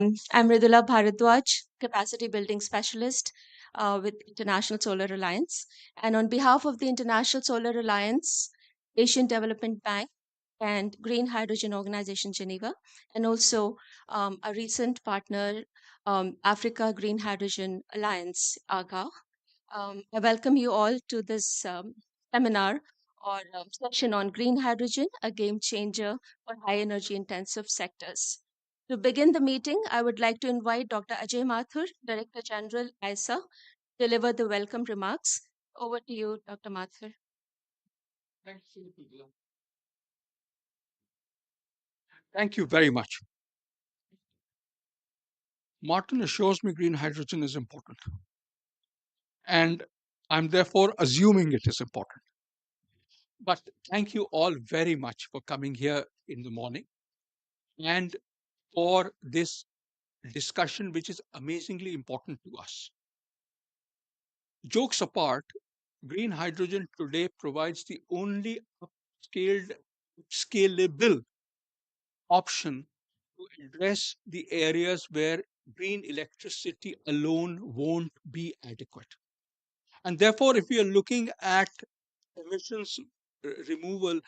I'm Ridula Bharadwaj, Capacity Building Specialist with International Solar Alliance. And on behalf of the International Solar Alliance, Asian Development Bank, and Green Hydrogen Organization Geneva, and also a recent partner, Africa Green Hydrogen Alliance, AGA. I welcome you all to this seminar or session on green hydrogen, a game changer for high energy intensive sectors. To begin the meeting, I would like to invite Dr. Ajay Mathur, Director General, ISA, deliver the welcome remarks. Over to you, Dr. Mathur. Thank you very much. Martin assures me green hydrogen is important, and I'm therefore assuming it is important. But thank you all very much for coming here in the morning and for this discussion, which is amazingly important to us. Jokes apart, green hydrogen today provides the only upscaled, scalable option to address the areas where green electricity alone won't be adequate. And therefore, if we are looking at emissions removal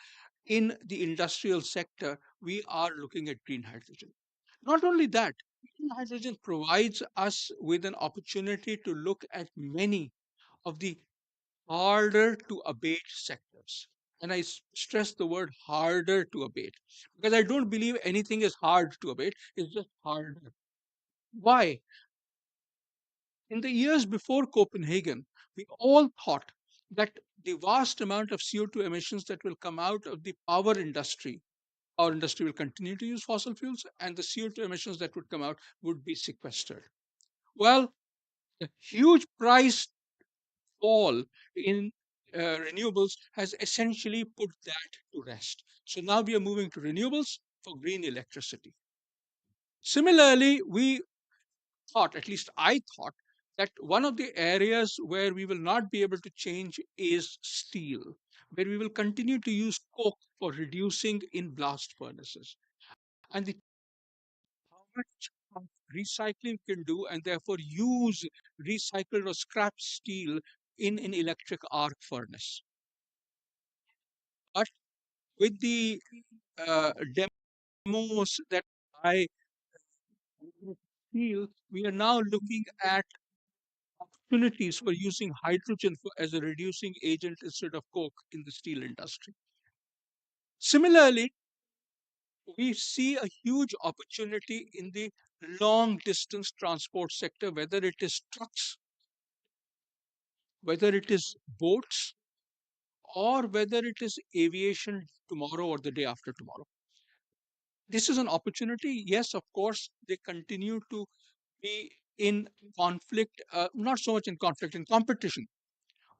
in the industrial sector, we are looking at green hydrogen. Not only that, green hydrogen provides us with an opportunity to look at many of the harder to abate sectors. And I stress the word harder to abate because I don't believe anything is hard to abate, it's just harder. Why? In the years before Copenhagen, we all thought that the vast amount of CO2 emissions that will come out of the our industry will continue to use fossil fuels, and the CO2 emissions that would come out would be sequestered. Well, the huge price fall in renewables has essentially put that to rest. So now we are moving to renewables for green electricity. Similarly, we thought, at least I thought, that one of the areas where we will not be able to change is steel, where we will continue to use coke for reducing in blast furnaces. And the how much of recycling can do, and therefore use recycled or scrap steel in an electric arc furnace. But with the demos that I feel, we are now looking at opportunities for using hydrogen as a reducing agent instead of coke in the steel industry. Similarly, we see a huge opportunity in the long distance transport sector, whether it is trucks, whether it is boats, or whether it is aviation tomorrow or the day after tomorrow. This is an opportunity. Yes, of course, they continue to be in conflict, not so much in conflict, in competition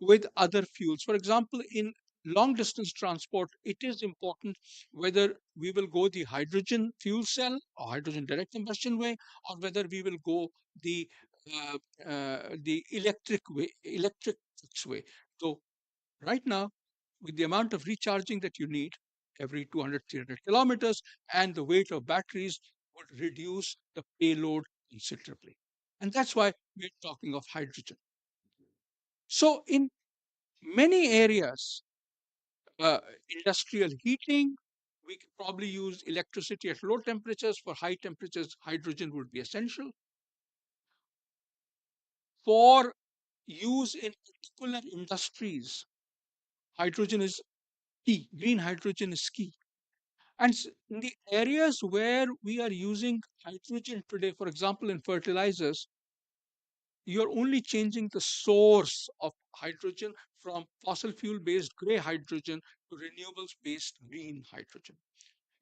with other fuels. For example, in long distance transport, it is important whether we will go the hydrogen fuel cell or hydrogen direct combustion way, or whether we will go the electric way. So right now, with the amount of recharging that you need every 200, 300 kilometers, and the weight of batteries would reduce the payload considerably. And that's why we're talking of hydrogen. So, in many areas, uh, industrial heating, we could probably use electricity at low temperatures. For high temperatures, hydrogen would be essential. For use in particular industries, hydrogen is key. Green hydrogen is key. And in the areas where we are using hydrogen today, for example, in fertilizers, you're only changing the source of hydrogen from fossil fuel based gray hydrogen to renewables based green hydrogen.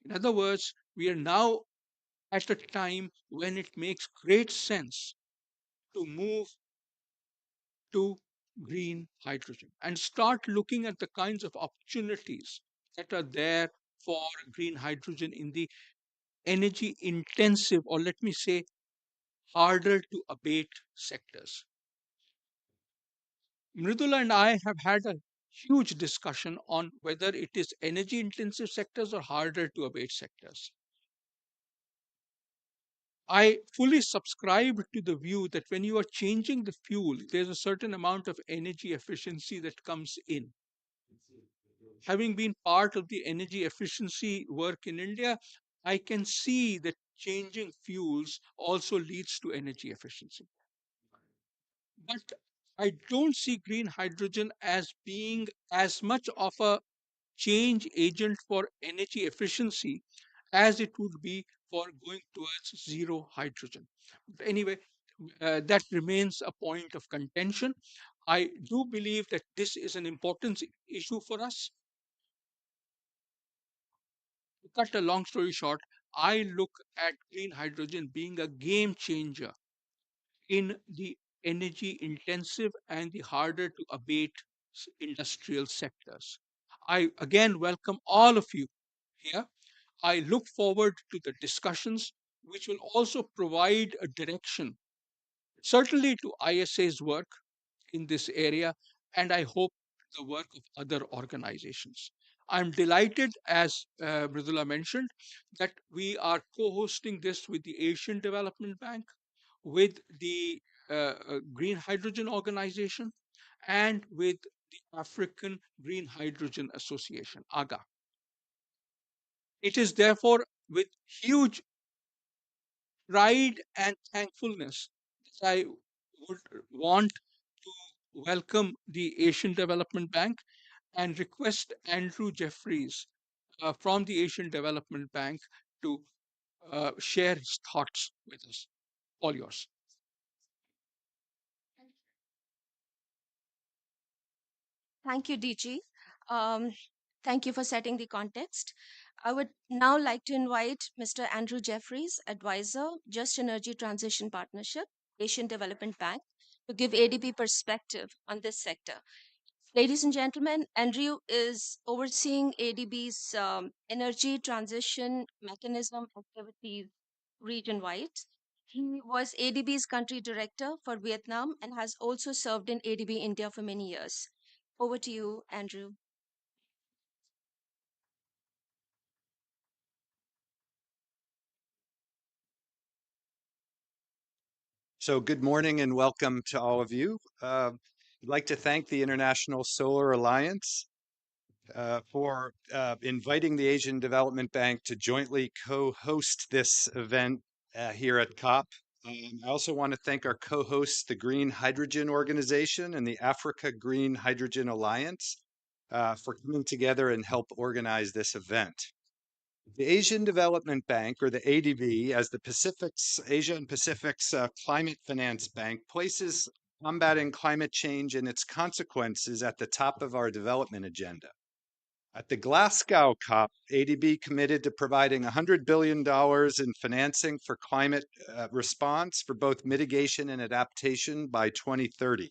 In other words, we are now at a time when it makes great sense to move to green hydrogen and start looking at the kinds of opportunities that are there for green hydrogen in the energy intensive, or let me say, harder to abate sectors. Mridula and I have had a huge discussion on whether it is energy intensive sectors or harder to abate sectors. I fully subscribe to the view that when you are changing the fuel, there's a certain amount of energy efficiency that comes in. Having been part of the energy efficiency work in India, I can see that changing fuels also leads to energy efficiency. But I don't see green hydrogen as being as much of a change agent for energy efficiency as it would be for going towards zero hydrogen. But anyway, that remains a point of contention. I do believe that this is an important issue for us. To cut a long story short, I look at green hydrogen being a game changer in the energy intensive and the harder to abate industrial sectors. I again welcome all of you here. I look forward to the discussions, which will also provide a direction, certainly to ISA's work in this area, and I hope the work of other organizations. I'm delighted, as Mridula mentioned, that we are co hosting this with the Asian Development Bank, with the Green Hydrogen Organization, and with the African Green Hydrogen Association, AGA. It is therefore with huge pride and thankfulness that I would want to welcome the Asian Development Bank and request Andrew Jeffries from the Asian Development Bank to share his thoughts with us. All yours. Thank you, DG. Um, Thank you for setting the context. I would now like to invite Mr. Andrew Jeffries, advisor, Just Energy Transition Partnership, Asian Development Bank, to give ADB perspective on this sector. Ladies and gentlemen, Andrew is overseeing ADB's energy transition mechanism activities region wide. He was ADB's country director for Vietnam and has also served in ADB India for many years. Over to you, Andrew. So good morning and welcome to all of you. I'd like to thank the International Solar Alliance for inviting the Asian Development Bank to jointly co-host this event here at COP. I also want to thank our co-hosts, the Green Hydrogen Organization and the Africa Green Hydrogen Alliance, for coming together and help organize this event. The Asian Development Bank, or the ADB, as the Pacific's Asia and Pacific's climate finance bank, places combating climate change and its consequences at the top of our development agenda. At the Glasgow COP, ADB committed to providing $100 billion in financing for climate response for both mitigation and adaptation by 2030.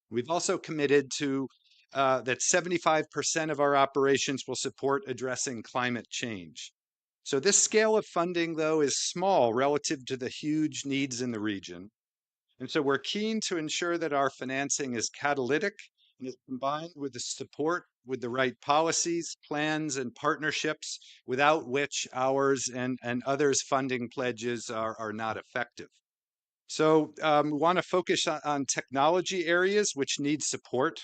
We've also committed to that 75% of our operations will support addressing climate change. So this scale of funding, though, is small relative to the huge needs in the region. And so we're keen to ensure that our financing is catalytic and is combined with the support with the right policies, plans, and partnerships, without which ours and others' funding pledges are not effective. So we want to focus on technology areas which need support.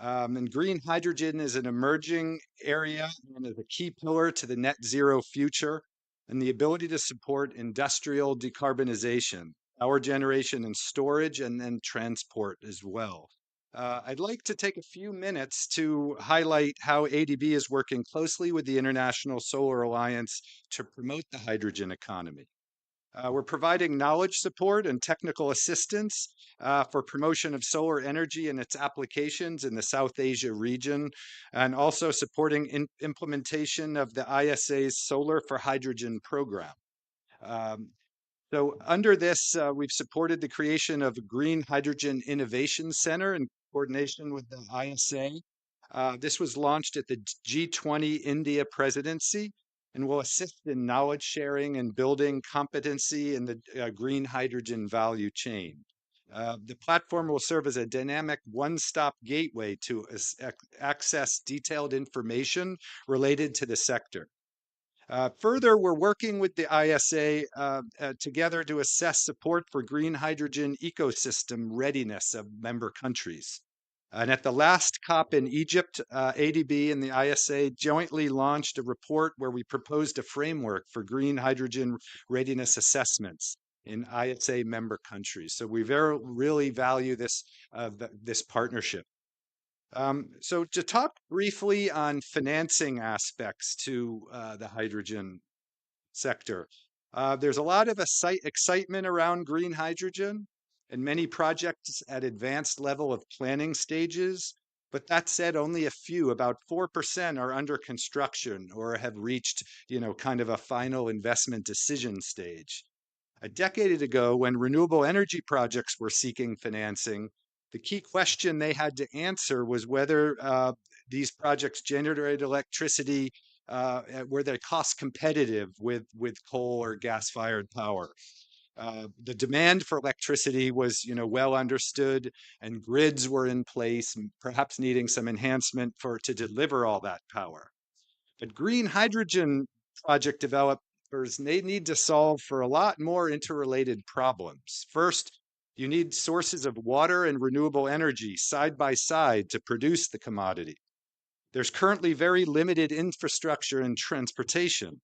And green hydrogen is an emerging area and is a key pillar to the net zero future and the ability to support industrial decarbonization, power generation and storage, and then transport as well. I'd like to take a few minutes to highlight how ADB is working closely with the International Solar Alliance to promote the hydrogen economy. We're providing knowledge support and technical assistance for promotion of solar energy and its applications in the South Asia region, and also supporting implementation of the ISA's Solar for Hydrogen program. Um, so under this, we've supported the creation of a Green Hydrogen Innovation Center in coordination with the ISA. This was launched at the G20 India presidency and will assist in knowledge sharing and building competency in the green hydrogen value chain. The platform will serve as a dynamic one-stop gateway to access detailed information related to the sector. Further, we're working with the ISA together to assess support for green hydrogen ecosystem readiness of member countries. And at the last COP in Egypt, ADB and the ISA jointly launched a report where we proposed a framework for green hydrogen readiness assessments in ISA member countries. So we really value this partnership. So to talk briefly on financing aspects to the hydrogen sector, there's a lot of excitement around green hydrogen and many projects at advanced level of planning stages. But that said, only a few, about 4%, are under construction or have reached, kind of a final investment decision stage. A decade ago, when renewable energy projects were seeking financing, the key question they had to answer was whether these projects generate electricity, were they cost competitive with coal or gas-fired power. The demand for electricity was, well understood, and grids were in place, perhaps needing some enhancement to deliver all that power. But green hydrogen project developers, they need to solve for a lot more interrelated problems. First, you need sources of water and renewable energy side by side to produce the commodity. There's currently very limited infrastructure in transportation,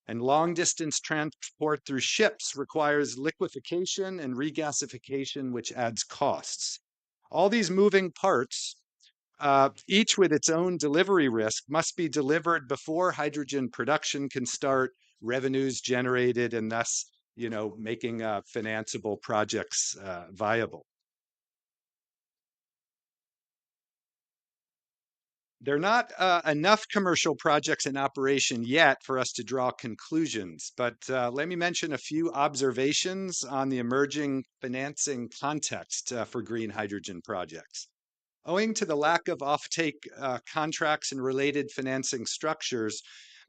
and long distance transport through ships requires liquefaction and regasification, which adds costs. All these moving parts, each with its own delivery risk, must be delivered before hydrogen production can start, revenues generated, and thus, making financeable projects viable. There are not enough commercial projects in operation yet for us to draw conclusions, but let me mention a few observations on the emerging financing context for green hydrogen projects. Owing to the lack of offtake contracts and related financing structures,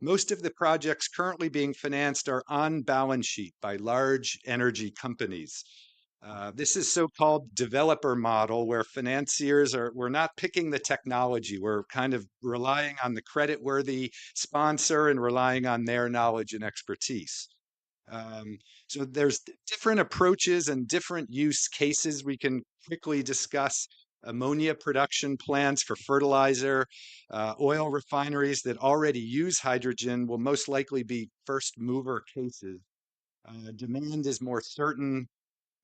most of the projects currently being financed are on balance sheet by large energy companies. This is so-called developer model where we're not picking the technology. We're kind of relying on the credit-worthy sponsor and relying on their knowledge and expertise. Um, so there's different approaches and different use cases we can quickly discuss. Ammonia production plants for fertilizer, oil refineries that already use hydrogen will most likely be first mover cases. Demand is more certain,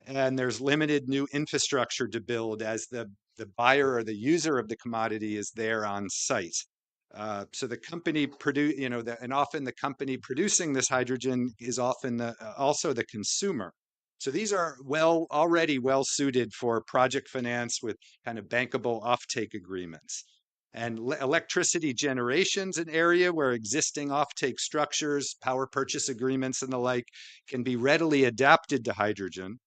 and there's limited new infrastructure to build as the buyer or the user of the commodity is there on site. So the company and often the company producing this hydrogen is often also the consumer. So these are already well suited for project finance with kind of bankable offtake agreements. And electricity generation's an area where existing offtake structures, power purchase agreements, and the like can be readily adapted to hydrogen.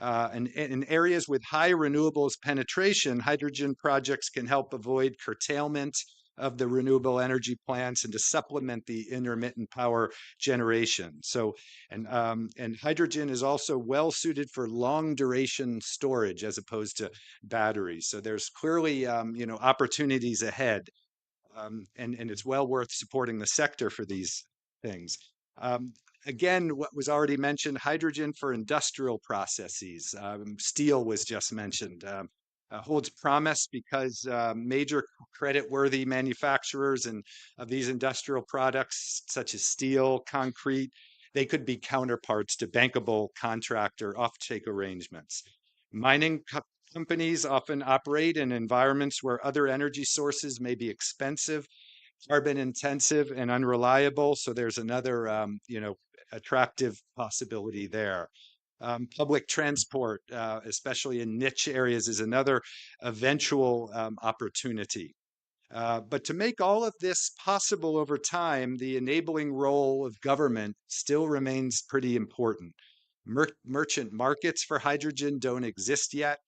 And in areas with high renewables penetration, hydrogen projects can help avoid curtailment of the renewable energy plants and to supplement the intermittent power generation. So, and hydrogen is also well suited for long duration storage as opposed to batteries. So there's clearly, opportunities ahead, and it's well worth supporting the sector for these things. Um, Again, what was already mentioned, hydrogen for industrial processes. Steel was just mentioned. Holds promise because major credit-worthy manufacturers and of these industrial products, such as steel, concrete, they could be counterparts to bankable contract or offtake arrangements. Mining companies often operate in environments where other energy sources may be expensive, carbon intensive, and unreliable. So there's another, attractive possibility there. Public transport, especially in niche areas, is another eventual opportunity. But to make all of this possible over time, the enabling role of government still remains pretty important. Merchant markets for hydrogen don't exist yet,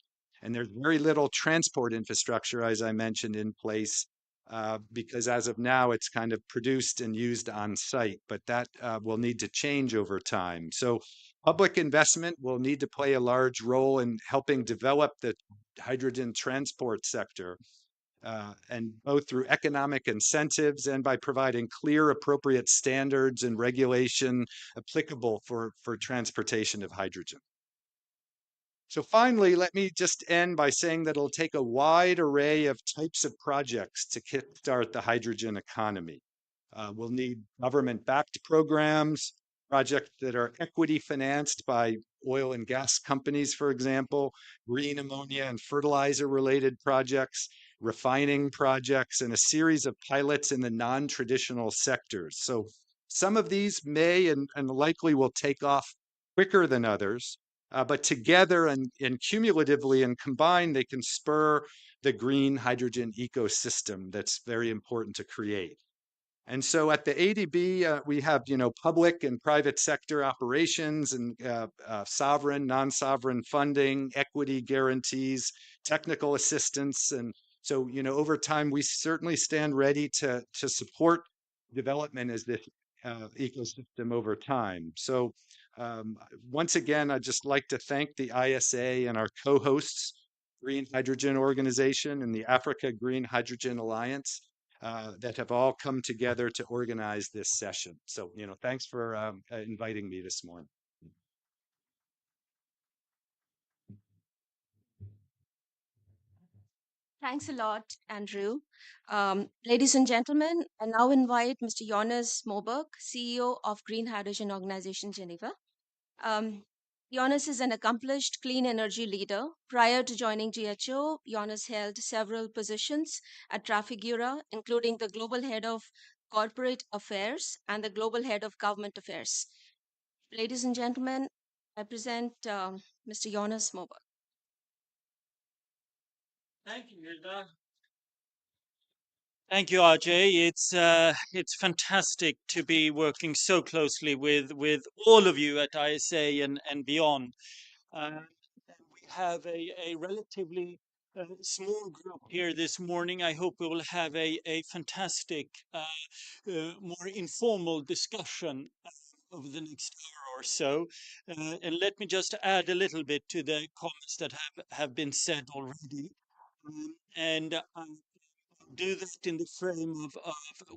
and there's very little transport infrastructure, as I mentioned, in place, because as of now, it's kind of produced and used on site, but that will need to change over time. So public investment will need to play a large role in helping develop the hydrogen transport sector. and both through economic incentives and by providing clear, appropriate standards and regulation applicable for transportation of hydrogen. So finally, let me just end by saying that it'll take a wide array of types of projects to kickstart the hydrogen economy. We'll need government-backed programs, projects that are equity financed by oil and gas companies, for example, green ammonia and fertilizer related projects, refining projects, and a series of pilots in the non-traditional sectors. So some of these may and likely will take off quicker than others, but together and cumulatively and combined, they can spur the green hydrogen ecosystem that's very important to create. And so at the ADB, we have, public and private sector operations and sovereign, non-sovereign funding, equity guarantees, technical assistance. And so, over time, we certainly stand ready to support development as this ecosystem over time. So um, once again, I'd just like to thank the ISA and our co-hosts, Green Hydrogen Organization and the Africa Green Hydrogen Alliance, that have all come together to organize this session. So, thanks for inviting me this morning. Thanks a lot, Andrew. Ladies and gentlemen, I now invite Mr. Jonas Moberg, CEO of Green Hydrogen Organization Geneva. Um, Jonas is an accomplished clean energy leader. Prior to joining GHO, Jonas held several positions at Trafigura, including the global head of corporate affairs and the global head of government affairs. Ladies and gentlemen, I present Mr. Jonas Moberg. Thank you, Hilda. Thank you, RJ. It's fantastic to be working so closely with all of you at ISA and beyond. We have a relatively small group here this morning. I hope we will have a fantastic, more informal discussion over the next hour or so. And let me just add a little bit to the comments that have been said already. And do that in the frame of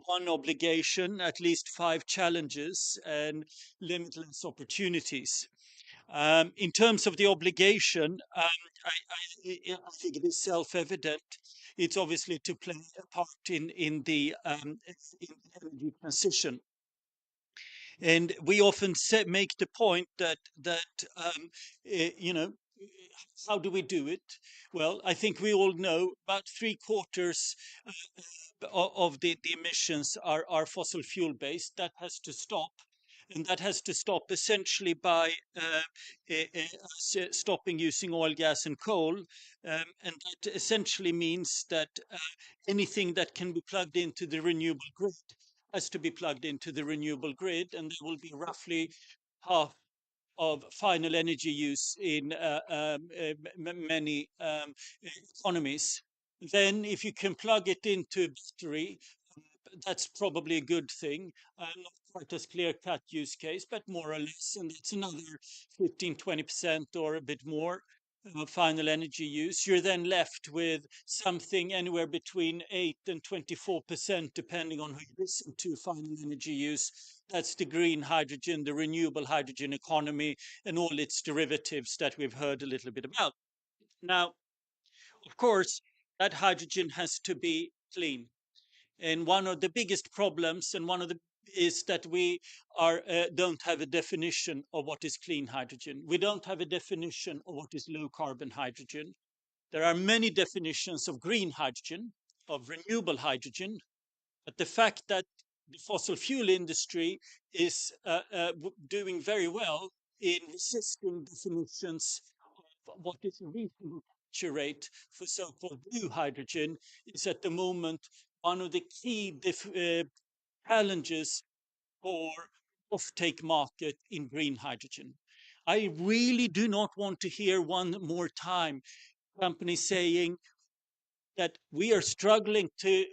one obligation, at least five challenges, and limitless opportunities. In terms of the obligation, I think it is self-evident. It's obviously to play a part in the energy transition. And we often make the point that you know, how do we do it? Well, I think we all know about three quarters of the emissions are fossil fuel based. That has to stop. And that has to stop essentially by stopping using oil, gas, and coal. And that essentially means that anything that can be plugged into the renewable grid has to be plugged into the renewable grid. And there will be roughly half of final energy use in many economies. Then, if you can plug it into a battery, that's probably a good thing. Not quite as clear cut use case, but more or less. And it's another 15, 20% or a bit more final energy use. You're then left with something anywhere between 8 and 24%, depending on who you listen to, final energy use. That's the green hydrogen, the renewable hydrogen economy, and all its derivatives that we've heard a little bit about. Now, of course, that hydrogen has to be clean. And one of the biggest problems, and one of the is that we don't have a definition of what is clean hydrogen. We don't have a definition of what is low carbon hydrogen. There are many definitions of green hydrogen, of renewable hydrogen, but the fact that the fossil fuel industry is doing very well in resisting definitions of what is a reasonable capture rate for so-called blue hydrogen is at the moment one of the key challenges for offtake market in green hydrogen. I really do not want to hear one more time companies saying that we are struggling to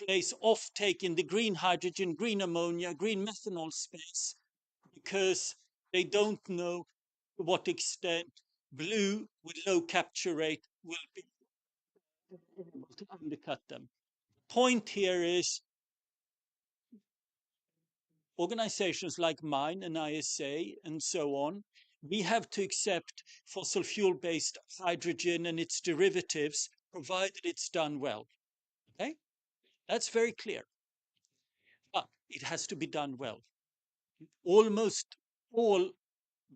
place offtake in the green hydrogen, green ammonia, green methanol space because they don't know to what extent blue with low capture rate will be able to undercut them. Point here is organizations like mine and ISA and so on, we have to accept fossil fuel based hydrogen and its derivatives, provided it's done well. Okay? That's very clear. But it has to be done well. Almost all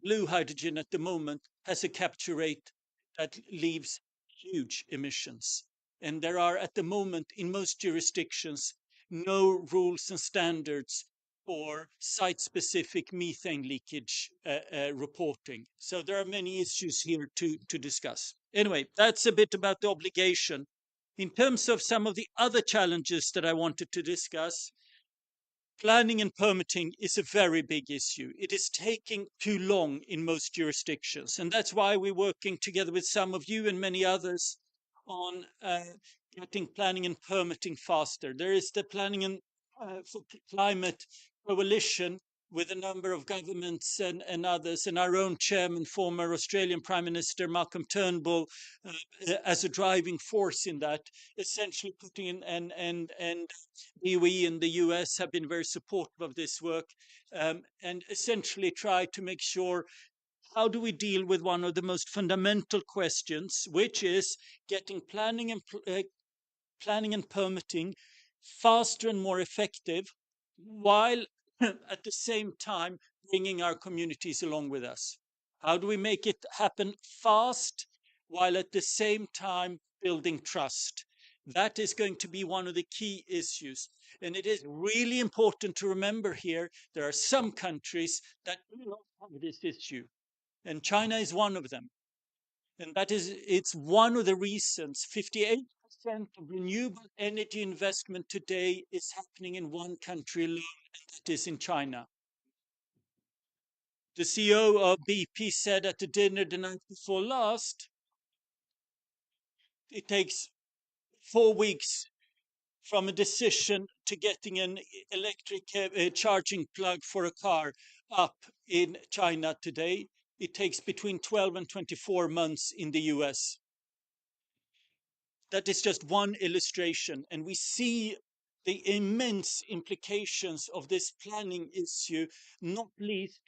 blue hydrogen at the moment has a capture rate that leaves huge emissions. And there are at the moment in most jurisdictions no rules and standards for site specific methane leakage reporting. So there are many issues here to discuss. Anyway, that's a bit about the obligation. In terms of some of the other challenges that I wanted to discuss, planning and permitting is a very big issue. It is taking too long in most jurisdictions. And that's why we're working together with some of you and many others on getting planning and permitting faster. There is the Planning and for Climate Coalition with a number of governments and others, and our own chairman, former Australian Prime Minister Malcolm Turnbull, as a driving force in that, essentially putting in and DOE and the US have been very supportive of this work, and essentially try to make sure how do we deal with one of the most fundamental questions, which is getting planning and permitting faster and more effective, while at the same time bringing our communities along with us. How do we make it happen fast while at the same time building trust? That is going to be one of the key issues. And it is really important to remember here there are some countries that do not have this issue. And China is one of them. And that is, it's one of the reasons 58% of renewable energy investment today is happening in one country alone, and that is in China. The CEO of BP said at the dinner the night before last, it takes 4 weeks from a decision to getting an electric charging plug for a car up in China today. It takes between 12 and 24 months in the US. That is just one illustration, and we see the immense implications of this planning issue, not least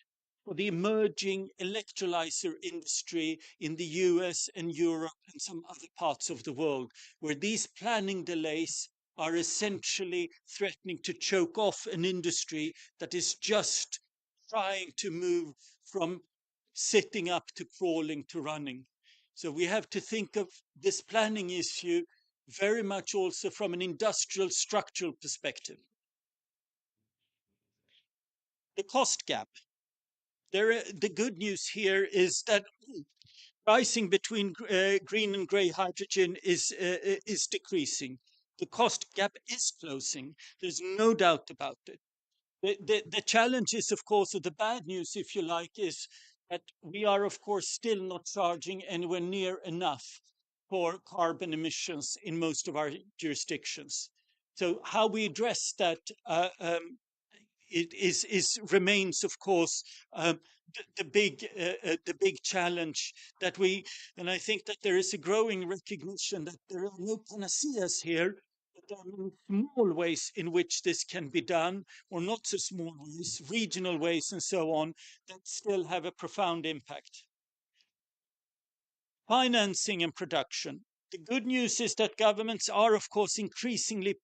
for the emerging electrolyzer industry in the US and Europe and some other parts of the world, where these planning delays are essentially threatening to choke off an industry that is just trying to move from sitting up to crawling to running. So we have to think of this planning issue very much also from an industrial structural perspective. The cost gap. The good news here is that pricing between green and grey hydrogen is decreasing. The cost gap is closing. There's no doubt about it. The challenge is, of course, or the bad news, if you like, is that we are, of course, still not charging anywhere near enough for carbon emissions in most of our jurisdictions. So how we address that it is remains, of course, the big challenge that we, and I think that there is a growing recognition that there are no panaceas here, but there are many small ways in which this can be done, or not so small ways, regional ways, and so on, that still have a profound impact. Financing and production. The good news is that governments are, of course, increasingly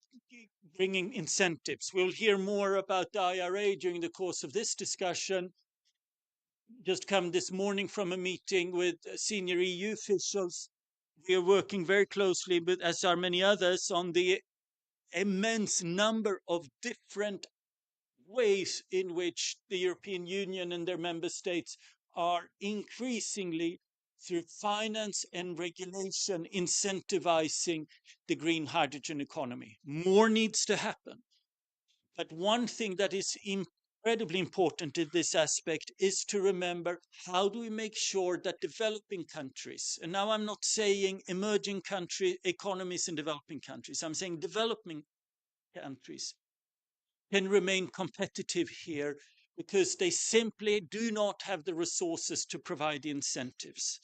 bringing incentives. We'll hear more about the IRA during the course of this discussion. Just come this morning from a meeting with senior EU officials. We are working very closely with, as are many others, on the immense number of different ways in which the European Union and their member states are increasingly, through finance and regulation, incentivizing the green hydrogen economy. More needs to happen. But one thing that is incredibly important in this aspect is to remember, how do we make sure that developing countries, and now I'm not saying emerging country economies in developing countries, I'm saying developing countries, can remain competitive here, because they simply do not have the resources to provide the incentives.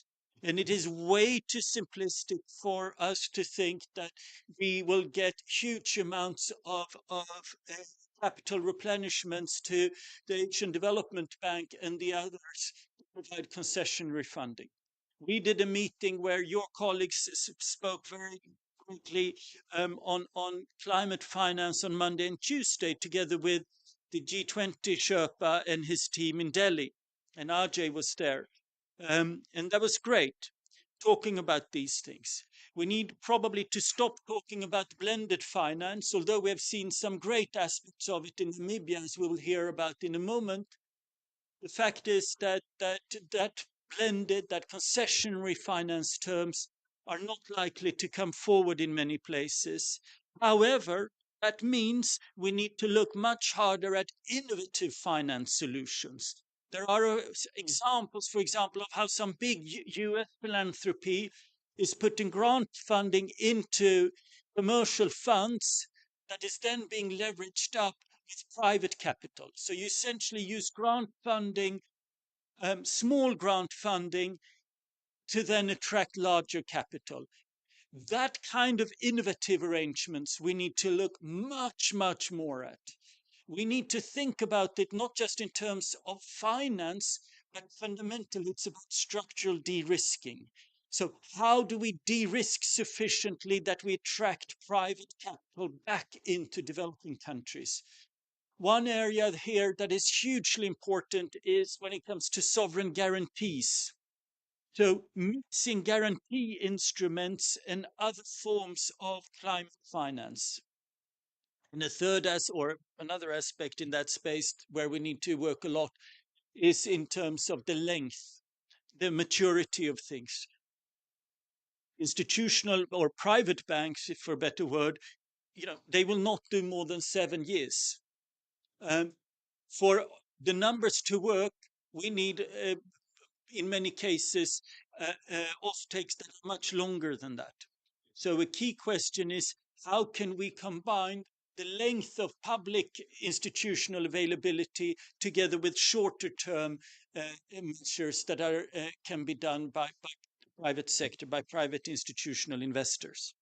And it is way too simplistic for us to think that we will get huge amounts of capital replenishments to the Asian Development Bank and the others to provide concession refunding. We did a meeting where your colleagues spoke very quickly on climate finance on Monday and Tuesday, together with the G20 Sherpa and his team in Delhi. And Ajay was there. And that was great talking about these things. We need probably to stop talking about blended finance, although we have seen some great aspects of it in Namibia, as we will hear about in a moment. The fact is that blended, that concessionary finance terms are not likely to come forward in many places. However, that means we need to look much harder at innovative finance solutions. There are examples, for example, of how some big US philanthropy is putting grant funding into commercial funds that is then being leveraged up with private capital. So you essentially use grant funding, small grant funding, to then attract larger capital. That kind of innovative arrangements we need to look much, much more at. We need to think about it not just in terms of finance, but fundamentally it's about structural de-risking. So how do we de-risk sufficiently that we attract private capital back into developing countries? One area here that is hugely important is when it comes to sovereign guarantees. So mixing guarantee instruments and other forms of climate finance. And a third or another aspect in that space where we need to work a lot is in terms of the length, the maturity of things. Institutional or private banks, if for a better word, they will not do more than 7 years. For the numbers to work, we need, in many cases, off takes that are much longer than that. So a key question is how can we combine the length of public institutional availability together with shorter term measures that can be done by private sector, by private institutional investors.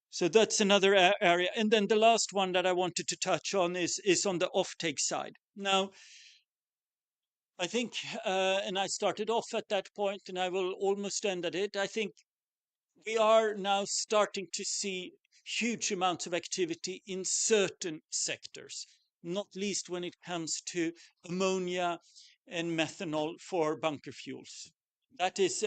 So that's another area. And then the last one that I wanted to touch on is on the offtake side. Now, I think, and I started off at that point, and I will almost end at it. I think we are now starting to see huge amounts of activity in certain sectors, not least when it comes to ammonia and methanol for bunker fuels. That is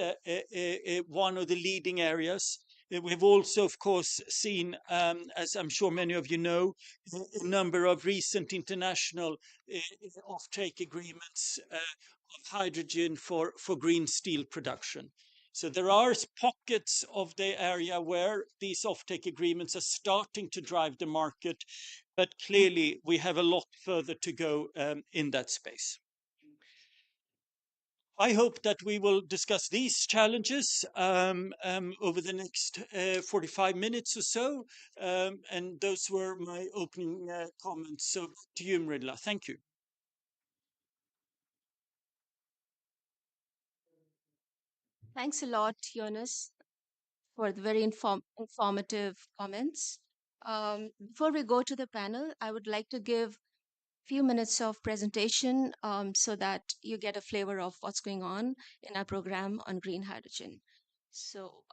one of the leading areas. We've also, of course, seen, as I'm sure many of you know, a number of recent international offtake agreements of hydrogen for green steel production. So there are pockets of the area where these offtake agreements are starting to drive the market, but clearly we have a lot further to go in that space. I hope that we will discuss these challenges over the next 45 minutes or so. And those were my opening comments. So to you, Mridla. Thank you. Thanks a lot, Jonas, for the very informative comments. Before we go to the panel, I would like to give few minutes of presentation so that you get a flavor of what's going on in our program on green hydrogen. So,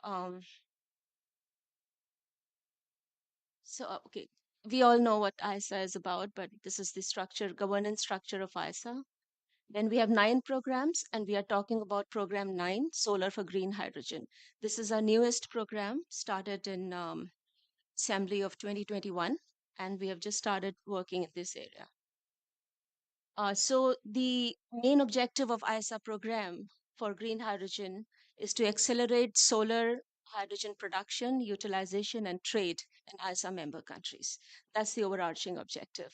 okay, we all know what ISA is about, but this is the governance structure of ISA. Then we have 9 programs, and we are talking about program 9, Solar for Green Hydrogen. This is our newest program, started in Assembly of 2021, and we have just started working in this area. So the main objective of ISA program for green hydrogen is to accelerate solar hydrogen production, utilization, and trade in ISA member countries. That's the overarching objective.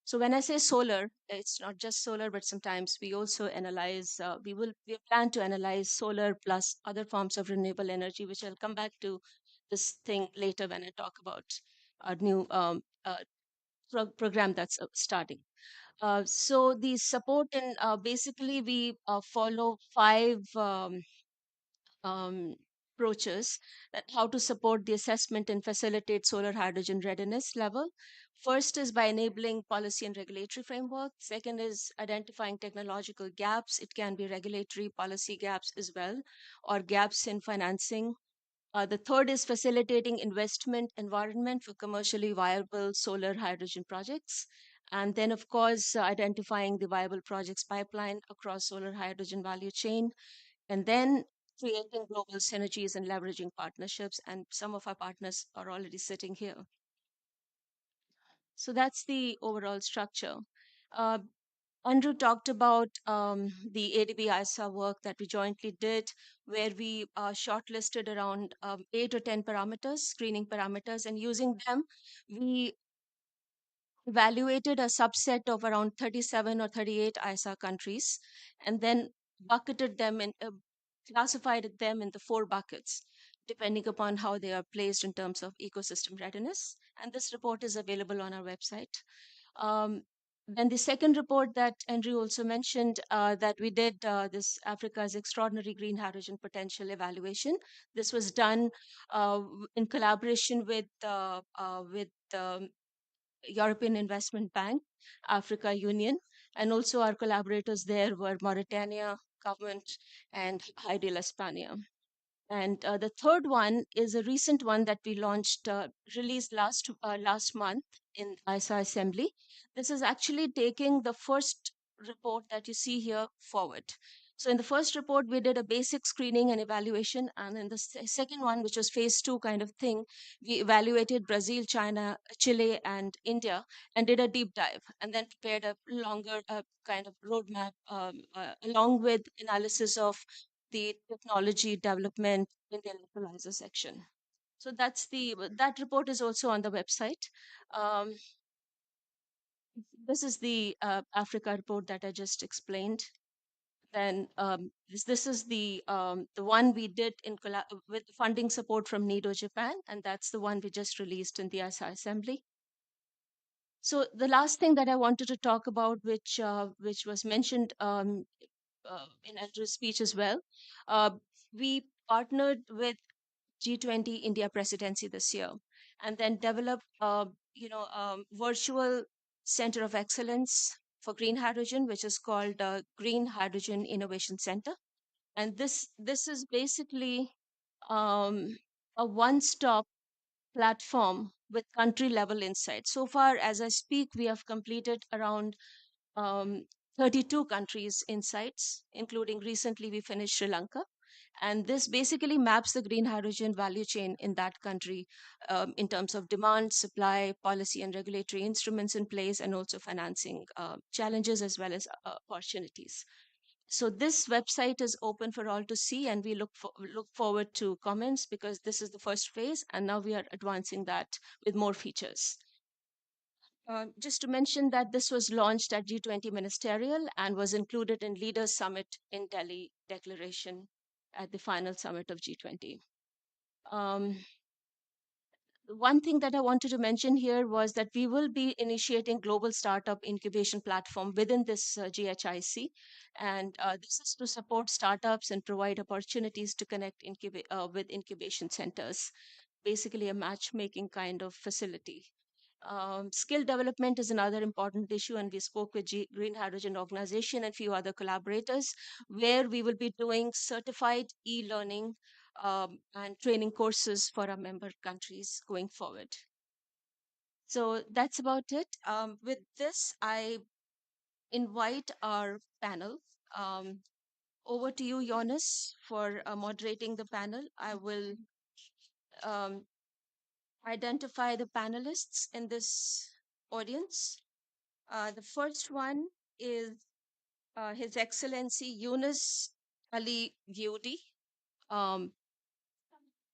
So when I say solar, it's not just solar, but sometimes we also analyze, we plan to analyze solar plus other forms of renewable energy, which I'll come back to this thing later when I talk about our new program that's starting. So the support and basically we follow 5 um, approaches that how to support the assessment and facilitate solar hydrogen readiness level. First is by enabling policy and regulatory framework. Second is identifying technological gaps. It can be regulatory policy gaps as well, or gaps in financing. The third is facilitating investment environment for commercially viable solar hydrogen projects. And then, of course, identifying the viable projects pipeline across solar hydrogen value chain, and then creating global synergies and leveraging partnerships. And some of our partners are already sitting here. So that's the overall structure. Uh, Andrew talked about the ADB ISA work that we jointly did, where we shortlisted around 8 or 10 parameters, screening parameters, and using them, we evaluated a subset of around 37 or 38 ISA countries, and then bucketed them and classified them in the 4 buckets, depending upon how they are placed in terms of ecosystem readiness. And this report is available on our website. Um, then the second report that Andrew also mentioned, that we did, this Africa's Extraordinary Green Hydrogen Potential Evaluation. This was done in collaboration with European Investment Bank, Africa Union, and also our collaborators there were Mauritania government and Haidel Espana. And the third one is a recent one that we launched, released last month in ISA Assembly. This is actually taking the first report that you see here forward. So in the first report, we did a basic screening and evaluation, and in the second one, which was phase 2 kind of thing, we evaluated Brazil, China, Chile, and India, and did a deep dive, and then prepared a longer kind of roadmap along with analysis of the technology development in the electrolyzer section. So that report is also on the website. Um, this is the Africa report that I just explained. Then this is the one we did with funding support from NIDO Japan, and that's the one we just released in the ISA Assembly. So the last thing that I wanted to talk about, which was mentioned in Andrew's speech as well, uh, we partnered with G20 India presidency this year, and then developed virtual center of excellence for green hydrogen, which is called Green Hydrogen Innovation Center. And this is basically a one-stop platform with country level insights. So far, as I speak, we have completed around um, 32 countries insights, including recently we finished Sri Lanka. And this basically maps the green hydrogen value chain in that country in terms of demand, supply, policy, and regulatory instruments in place, and also financing challenges as well as opportunities. So this website is open for all to see, and we look forward to comments because this is the first phase, and now we are advancing that with more features. Just to mention that this was launched at G20 Ministerial and was included in Leaders Summit in Delhi Declaration at the final summit of G20. One thing that I wanted to mention here was that we will be initiating global startup incubation platform within this GHIC, and this is to support startups and provide opportunities to connect with incubation centers, basically a matchmaking kind of facility. Skill development is another important issue, and we spoke with Green Hydrogen Organization and few other collaborators, where we will be doing certified e-learning and training courses for our member countries going forward. So that's about it. With this, I invite our panel. Um, Over to you, Jonas, for moderating the panel. I will um, identify the panelists in this audience. The first one is His Excellency Yunus Ali Viudi. Um,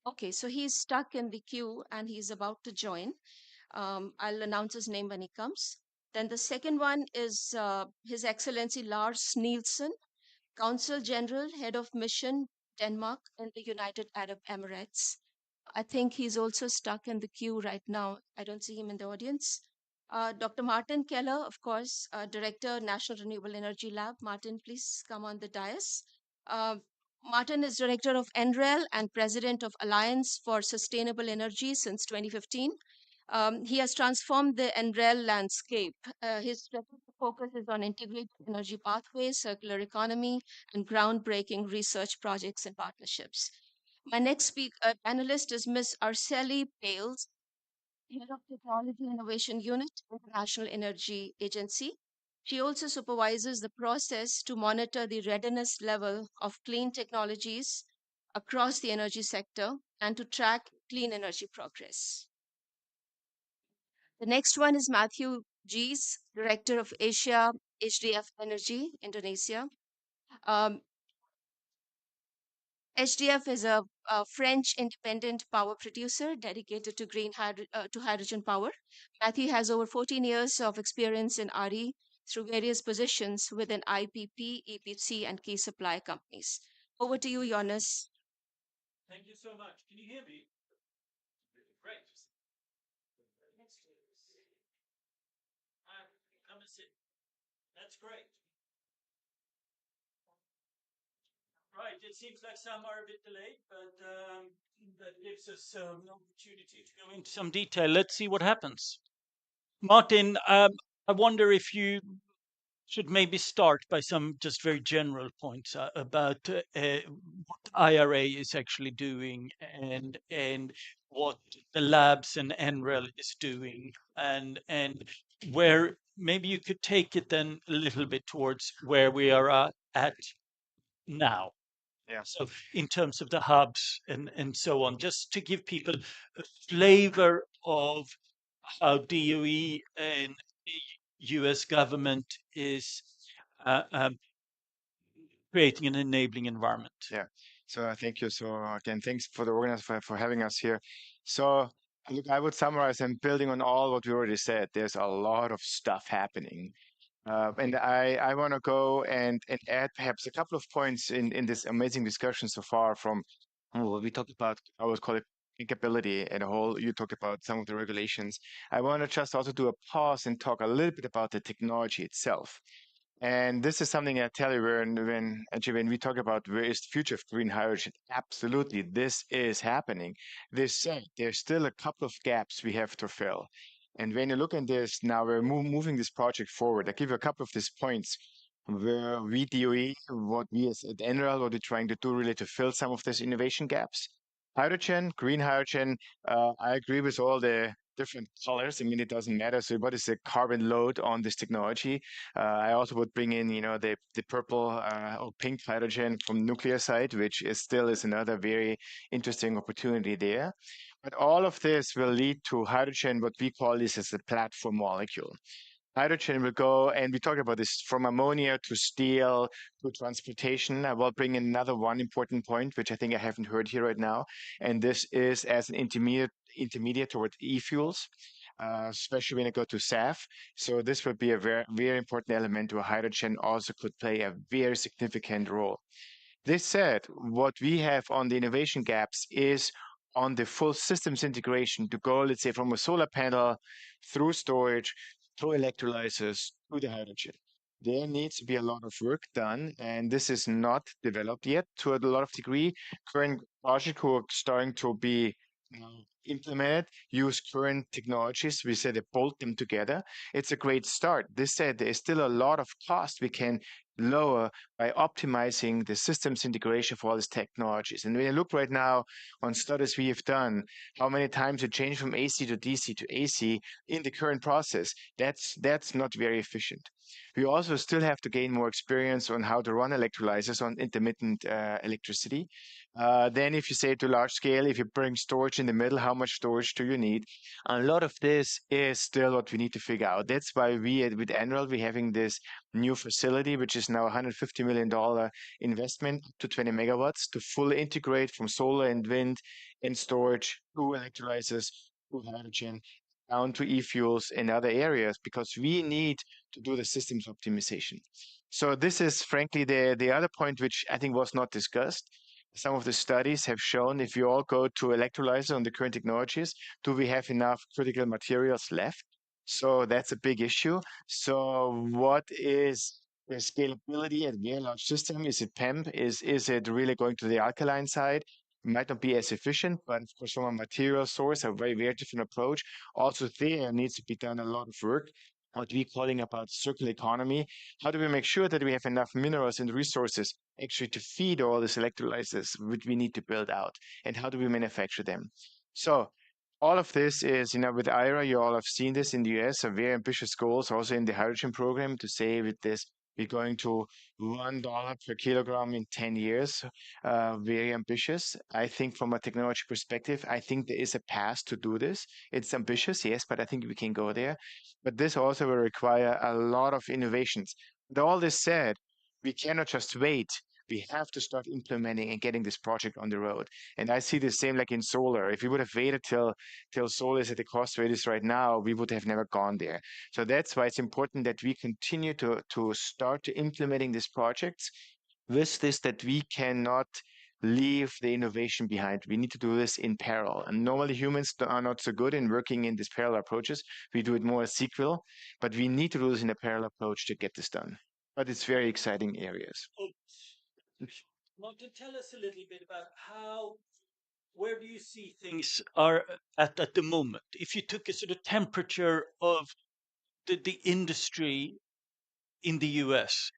okay, so he's stuck in the queue and he's about to join. I'll announce his name when he comes. Then the second one is His Excellency Lars Nielsen, Consul General, Head of Mission, Denmark, in the United Arab Emirates. I think he's also stuck in the queue right now. I don't see him in the audience. Dr. Martin Keller, of course, Director, National Renewable Energy Lab. Martin, please come on the dais. Uh, Martin is director of NREL and president of Alliance for Sustainable Energy since 2015. He has transformed the NREL landscape. His strategic focus is on integrated energy pathways, circular economy, and groundbreaking research projects and partnerships. My next panelist is Ms. Arceli Pales, Head of Technology Innovation Unit, International Energy Agency. She also supervises the process to monitor the readiness level of clean technologies across the energy sector and to track clean energy progress. The next one is Matthew Gies, Director of Asia HDF Energy, Indonesia. Um, HDF is a French independent power producer dedicated to to hydrogen power. Matthew has over 14 years of experience in RE through various positions within IPP, EPC, and key supply companies. Over to you, Jonas. Thank you so much. Can you hear me? Great. Come and sit. That's great. Right. It seems like some are a bit delayed, but that gives us an opportunity to go into some detail. Let's see what happens. Martin, I wonder if you should maybe start by some just very general points about what IRA is actually doing and what the labs and NREL is doing and where maybe you could take it then a little bit towards where we are at now. Yeah. So in terms of the hubs and so on, just to give people a flavor of how DOE and the US government is uh, um, creating an enabling environment. Yeah. So thank you. So again, thanks for the organizer for having us here. So look, I would summarize and building on all what we already said. There's a lot of stuff happening. And I want to go and add perhaps a couple of points in this amazing discussion so far from what we talked about, I would call it thinkability and a whole, you talked about some of the regulations. I want to just also do a pause and talk a little bit about the technology itself. And this is something I tell you when actually when we talk about where is the future of green hydrogen, absolutely, this is happening. This said, there's still a couple of gaps we have to fill. And when you look at this, now we're moving this project forward. I give you a couple of these points where we DOE, what we as at NREL, what we're trying to do really to fill some of these innovation gaps. Hydrogen, green hydrogen, I agree with all the different colors. I mean, it doesn't matter. So what is the carbon load on this technology? I also would bring in, the purple or pink hydrogen from nuclear side, which is still is another very interesting opportunity there. But all of this will lead to hydrogen, what we call this as a platform molecule. Hydrogen will go, and we talked about this from ammonia to steel to transportation. I will bring in another one important point, which I think I haven't heard here right now, and this is as an intermediate towards e-fuels, especially when I go to SAF. So this will be a very, very important element where hydrogen also could play a very significant role. This said, what we have on the innovation gaps is on the full systems integration to go, let's say, from a solar panel through storage, through electrolyzers, to the hydrogen. There needs to be a lot of work done, and this is not developed yet to a lot of degree. Current projects who are starting to be implemented use current technologies. We said they bolt them together. It's a great start. This said, there is still a lot of cost we can lower by optimizing the systems integration for all these technologies. And when you look right now on studies we have done, how many times it changed from AC to DC to AC in the current process, that's not very efficient. We also still have to gain more experience on how to run electrolyzers on intermittent electricity. Then if you say to large scale, if you bring storage in the middle, how much storage do you need? A lot of this is still what we need to figure out. That's why with NREL, we're having this new facility, which is now $150 million investment to 20 megawatts to fully integrate from solar and wind and storage to electrolyzers to hydrogen down to e-fuels and other areas because we need to do the systems optimization. So this is frankly the other point which I think was not discussed. Some of the studies have shown if you all go to electrolyzer on the current technologies, do we have enough critical materials left? So that's a big issue. So what is The scalability at very large system. Is it PEM? Is it really going to the alkaline side? Might not be as efficient, but of course, from a material source, a very, very different approach. Also, there needs to be done a lot of work. What we calling about circular economy. How do we make sure that we have enough minerals and resources actually to feed all these electrolyzers which we need to build out? And how do we manufacture them? So all of this is, with IRA, you all have seen this in the US, a very ambitious goals also in the hydrogen program to say with this, we're going to $1 per kilogram in 10 years. Very ambitious. I think from a technology perspective, I think there is a path to do this. It's ambitious, yes, but I think we can go there. But this also will require a lot of innovations. With all this said, we cannot just wait. We have to start implementing and getting this project on the road. And I see the same like in solar. If we would have waited till solar is at the cost rate is right now, we would have never gone there. So that's why it's important that we continue to start implementing these projects with this, that we cannot leave the innovation behind. We need to do this in parallel. And normally humans are not so good in working in these parallel approaches. We do it more as sequel, but we need to do this in a parallel approach to get this done. But it's very exciting areas. Want to tell us a little bit about where do you see things are at the moment? If you took a sort of temperature of the industry in the US,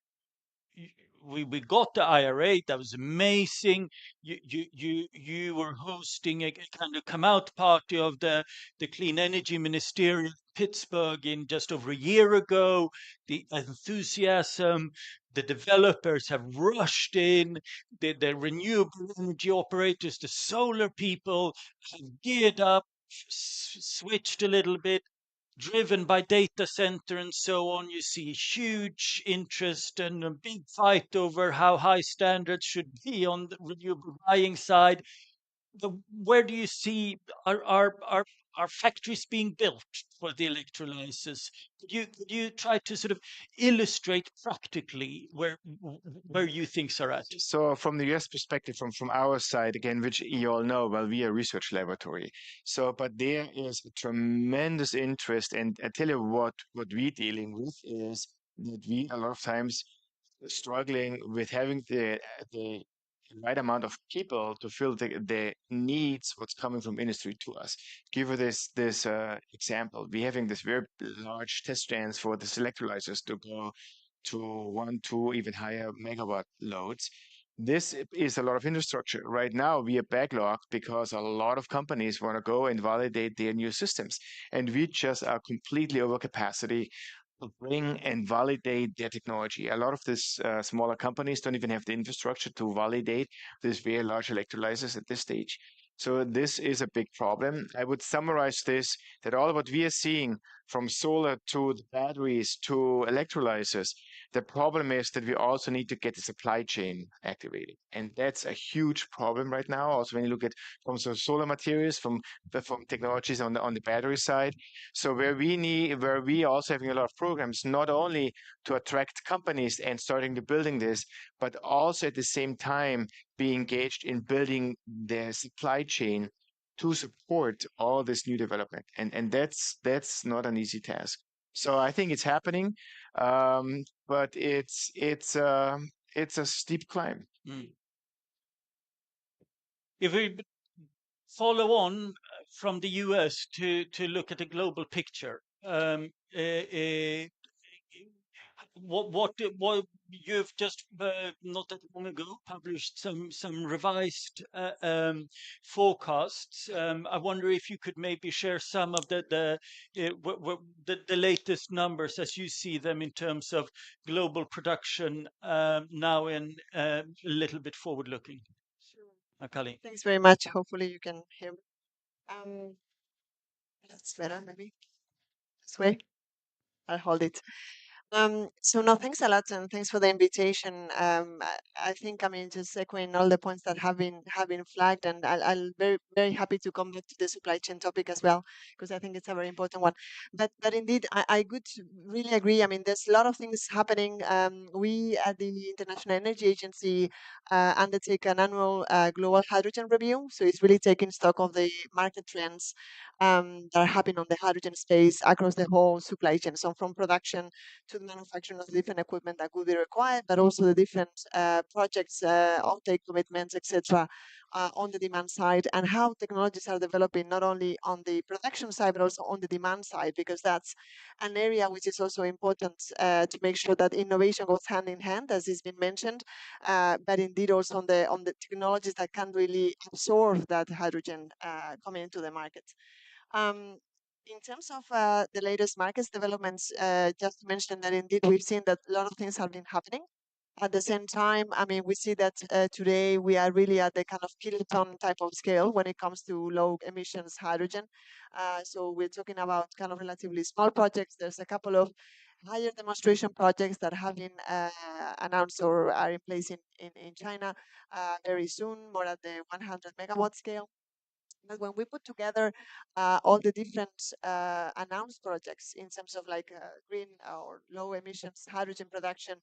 y- we got the IRA. That was amazing. You were hosting a kind of come out party of the clean energy ministerial in Pittsburgh in just over a year ago. The enthusiasm, the developers have rushed in. The renewable energy operators, the solar people have geared up, switched a little bit, driven by data center and so on. You see huge interest and a big fight over how high standards should be on the renewable buying side. Where do you see our factories being built for the electrolyzers? Could you try to sort of illustrate practically where you things are at? So from the US perspective, from our side, again, which you all know, well, we are a research laboratory. So, but there is a tremendous interest. And I tell you what we're dealing with is that we a lot of times struggling with having the right amount of people to fill the needs what's coming from industry to us. Give you this example. We're having this very large test stands for the electrolyzers to go to 1, 2, even higher megawatt loads. This is a lot of infrastructure. Right now, we are backlogged because a lot of companies want to go and validate their new systems. And we just are completely over capacity to bring and validate their technology. A lot of these smaller companies don't even have the infrastructure to validate these very large electrolyzers at this stage. So this is a big problem. I would summarize this that all what we are seeing from solar to the batteries to electrolyzers, the problem is that we also need to get the supply chain activated. And that's a huge problem right now. Also, when you look at from solar materials, from technologies on the battery side. So where we also having a lot of programs, not only to attract companies and starting to building this, but also at the same time be engaged in building their supply chain to support all this new development. And that's not an easy task. So I think it's happening, but it's a steep climb. Mm. If we follow on from the US to look at the global picture, what you've just not that long ago published some revised forecasts. I wonder if you could maybe share some of the latest numbers as you see them in terms of global production now and a little bit forward looking. Sure. Akali. Thanks very much. Hopefully you can hear me. Um, that's better, maybe. This way. I'll hold it. So no, thanks a lot, and thanks for the invitation. I think I mean just echoing all the points that have been flagged, and I'll very happy to come back to the supply chain topic as well because I think it's a very important one. But indeed, I would really agree. I mean, there's a lot of things happening. We at the International Energy Agency undertake an annual global hydrogen review, so it's really taking stock of the market trends that are happening on the hydrogen space across the whole supply chain, so from production to manufacturing of different equipment that would be required, but also the different projects, offtake commitments, etc., on the demand side, and how technologies are developing not only on the production side but also on the demand side, because that's an area which is also important to make sure that innovation goes hand in hand, as has been mentioned, but indeed also on the technologies that can really absorb that hydrogen coming into the market. Um, in terms of the latest markets developments, just to mention that indeed we've seen that a lot of things have been happening. At the same time, I mean, we see that today we are really at the kind of kiloton type of scale when it comes to low emissions hydrogen. So we're talking about kind of relatively small projects. There's a couple of higher demonstration projects that have been announced or are in place in China very soon, more at the 100 megawatt scale. But when we put together all the different announced projects in terms of like green or low emissions hydrogen production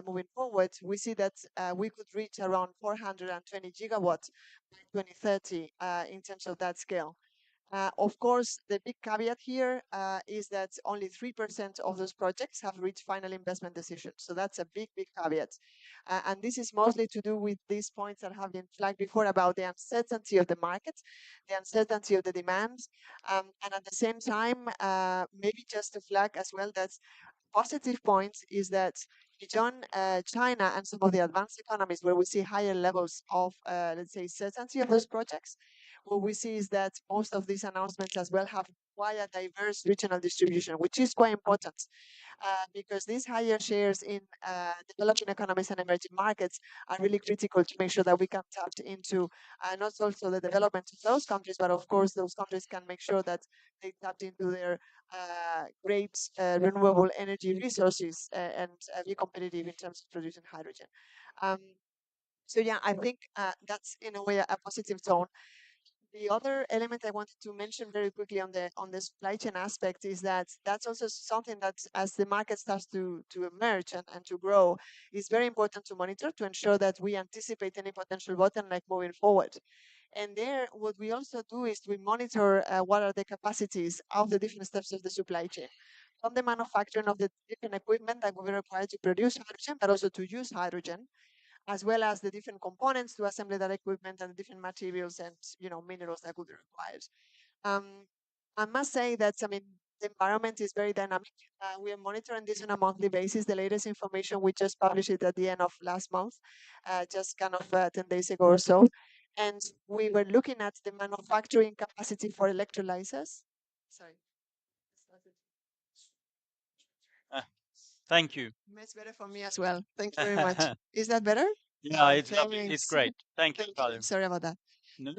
moving forward, we see that we could reach around 420 gigawatts by 2030 in terms of that scale. Of course, the big caveat here is that only 3% of those projects have reached final investment decisions. So that's a big, big caveat. And this is mostly to do with these points that have been flagged before about the uncertainty of the market, the uncertainty of the demand, and at the same time, maybe just to flag as well that positive point is that beyond China and some of the advanced economies where we see higher levels of, let's say, certainty of those projects, what we see is that most of these announcements as well have quite a diverse regional distribution, which is quite important because these higher shares in developing economies and emerging markets are really critical to make sure that we can tap into not also the development of those countries, but of course those countries can make sure that they tap into their great renewable energy resources and be competitive in terms of producing hydrogen. Um, so yeah, I think that's in a way a positive tone. The other element I wanted to mention very quickly on the supply chain aspect is that that's also something that as the market starts to emerge and to grow, is very important to monitor to ensure that we anticipate any potential bottleneck moving forward. And there, what we also do is we monitor what are the capacities of the different steps of the supply chain, from the manufacturing of the different equipment that will be required to produce hydrogen, but also to use hydrogen, as well as the different components to assemble that equipment and the different materials and minerals that would be required. Um, I must say that I mean the environment is very dynamic. We are monitoring this on a monthly basis. The latest information we just published it at the end of last month, just kind of 10 days ago or so, and we were looking at the manufacturing capacity for electrolyzers. Sorry. Thank you. Much better for me as well. Thank you very much. Is that better? Yeah, it's lovely. It's Thanks. great. Thank you, Thank you. Kalim. Sorry about that. No?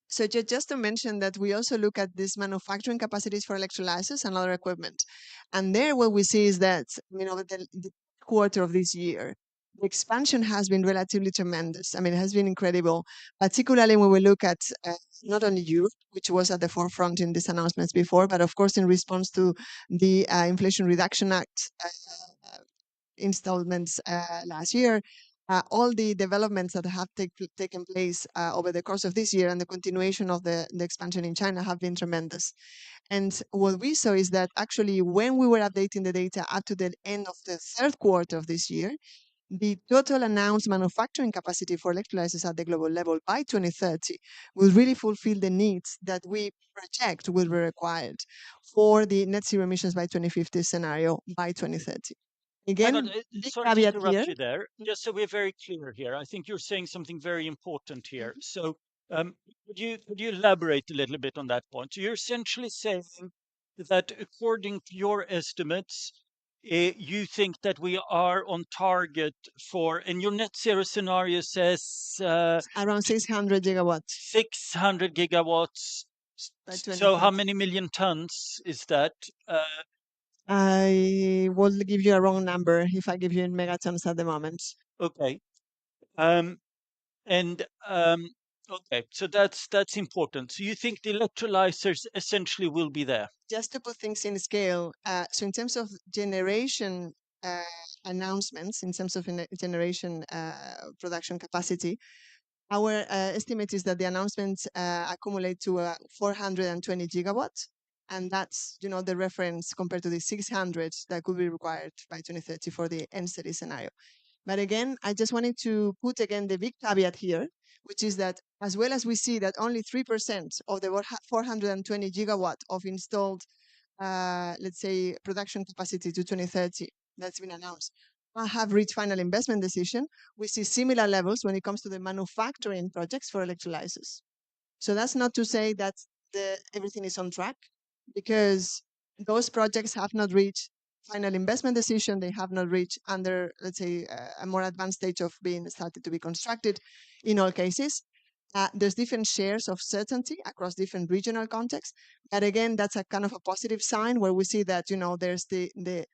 So just to mention that we also look at these manufacturing capacities for electrolyzers and other equipment. And there what we see is that, over the quarter of this year, the expansion has been relatively tremendous. I mean, it has been incredible, particularly when we look at not only Europe, which was at the forefront in these announcements before, but of course in response to the Inflation Reduction Act installments last year, all the developments that have taken place over the course of this year and the continuation of the expansion in China have been tremendous. And what we saw is that actually when we were updating the data up to the end of the third quarter of this year, the total announced manufacturing capacity for electrolyzers at the global level by 2030 will really fulfill the needs that we project will be required for the net zero emissions by 2050 scenario by 2030. Hang on, Again, big sorry to caveat here. interrupt you there. Just so we're very clear here, I think you're saying something very important here. So, could you elaborate a little bit on that point? So you're essentially saying that according to your estimates, you think that we are on target for, and your net zero scenario says Around 600 gigawatts 600 gigawatts. by So how 2030. many million tons is that? I will give you a wrong number if I give you in megatons at the moment. Okay. Um, And okay, so that's important. So you think the electrolyzers essentially will be there? Just to put things in scale, so in terms of generation announcements, in terms of generation production capacity, our estimate is that the announcements accumulate to 420 gigawatts And that's, the reference compared to the 600 that could be required by 2030 for the end steady scenario. But again, I just wanted to put again the big caveat here, which is that as well as we see that only 3% of the 420 gigawatt of installed, let's say, production capacity to 2030 that's been announced have reached final investment decision, we see similar levels when it comes to the manufacturing projects for electrolyzers. So that's not to say that everything is on track, because those projects have not reached final investment decision. They have not reached under, let's say, a more advanced stage of being started to be constructed in all cases. There's different shares of certainty across different regional contexts. But again, that's a kind of a positive sign where we see that, there's the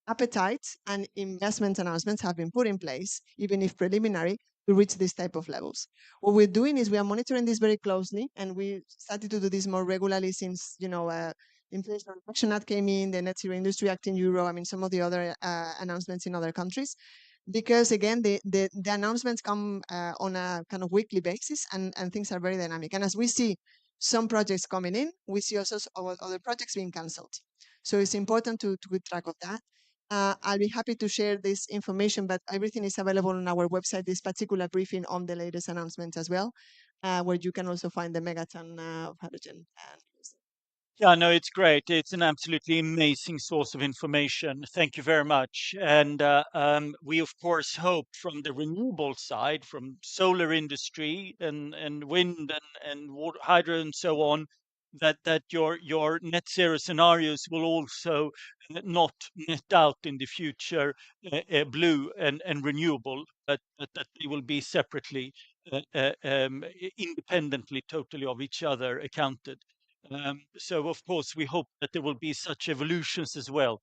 appetite and investment announcements have been put in place, even if preliminary, to reach this type of levels. What we're doing is we are monitoring this very closely, and we started to do this more regularly since, Inflation Reduction Act came in, the Net Zero Industry Act in Europe, I mean, some of the other announcements in other countries. Because again, the announcements come on a kind of weekly basis, and things are very dynamic. And as we see some projects coming in, we see also other projects being cancelled. So it's important to keep track of that. I'll be happy to share this information, but everything is available on our website, this particular briefing on the latest announcements as well, where you can also find the megaton of hydrogen. Yeah, no, it's great. It's an absolutely amazing source of information. Thank you very much. And we, of course, hope from the renewable side, from solar industry and wind and water, hydro and so on, that your net zero scenarios will also not net out in the future blue and renewable, but that they will be separately, independently, totally of each other accounted. So of course we hope that there will be such evolutions as well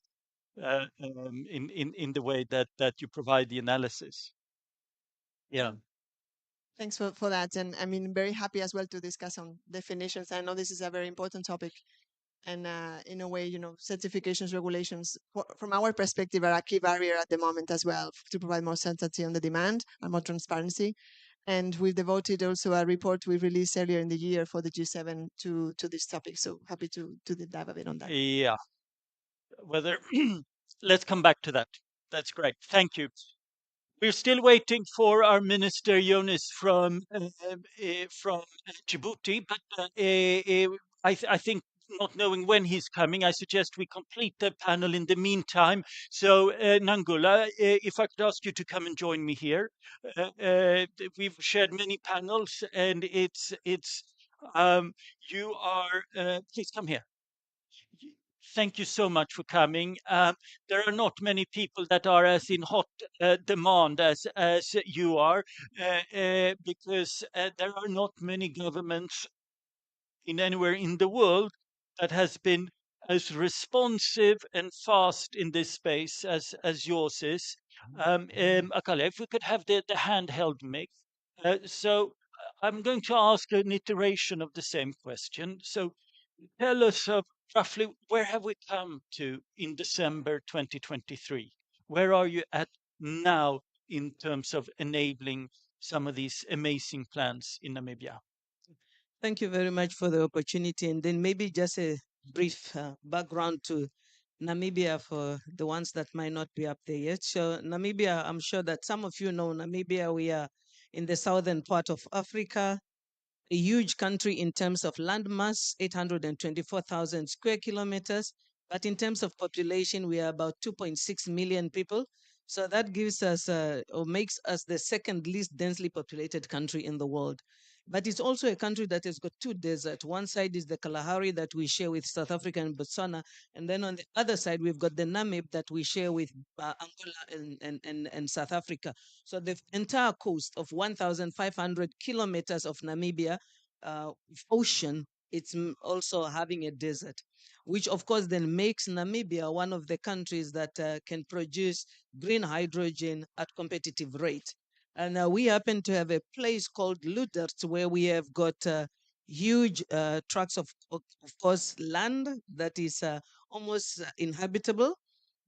in the way that you provide the analysis. Yeah. Thanks for that. And I mean, very happy as well to discuss on definitions. I know this is a very important topic. And in a way, certifications, regulations, from our perspective, are a key barrier at the moment as well to provide more certainty on the demand and more transparency. And we've devoted also a report we released earlier in the year for the G7 to this topic. So happy to deep dive a bit on that. Yeah. Whether let's come back to that. That's great. Thank you. We're still waiting for our minister Jonas from Djibouti, but I think, not knowing when he's coming, I suggest we complete the panel in the meantime. So Nangula, if I could ask you to come and join me here. We've shared many panels, and you are please come here. Thank you so much for coming. There are not many people that are as in hot demand as you are, because there are not many governments in anywhere in the world that has been as responsive and fast in this space as yours is. Akale, if we could have the handheld mic. I'm going to ask an iteration of the same question. So tell us roughly where have we come to in December 2023? Where are you at now in terms of enabling some of these amazing plans in Namibia? Thank you very much for the opportunity. And then maybe just a brief background to Namibia for the ones that might not be up there yet. So, Namibia, I'm sure that some of you know Namibia. We are in the southern part of Africa, a huge country in terms of land mass, 824,000 square kilometers. But in terms of population, we are about 2.6 million people. So that gives us or makes us the second least densely populated country in the world. But it's also a country that has got two deserts. One side is the Kalahari that we share with South Africa and Botswana. And then on the other side, we've got the Namib that we share with Angola and South Africa. So the entire coast of 1,500 kilometers of Namibia, ocean, it's also having a desert, which of course then makes Namibia one of the countries that can produce green hydrogen at competitive rate. And we happen to have a place called Ludert where we have got huge tracts of course, land that is almost inhabitable.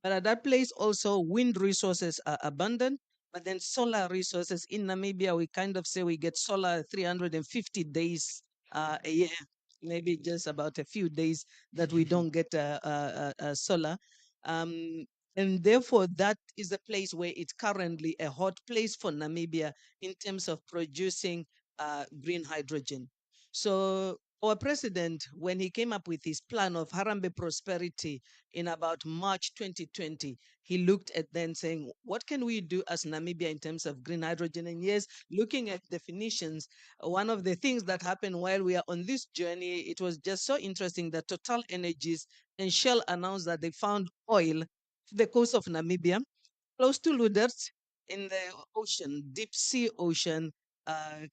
But at that place also wind resources are abundant. But then solar resources in Namibia, we kind of say we get solar 350 days a year. maybe just about a few days that we don't get solar. Um, and therefore, that is a place where it's currently a hot place for Namibia in terms of producing green hydrogen. So our president, when he came up with his plan of Harambe prosperity in about March 2020, he looked at then saying, what can we do as Namibia in terms of green hydrogen? And yes, looking at definitions, one of the things that happened while we are on this journey, it was just so interesting that Total Energies and Shell announced that they found oil off the coast of Namibia, close to Ludert in the ocean, deep sea ocean,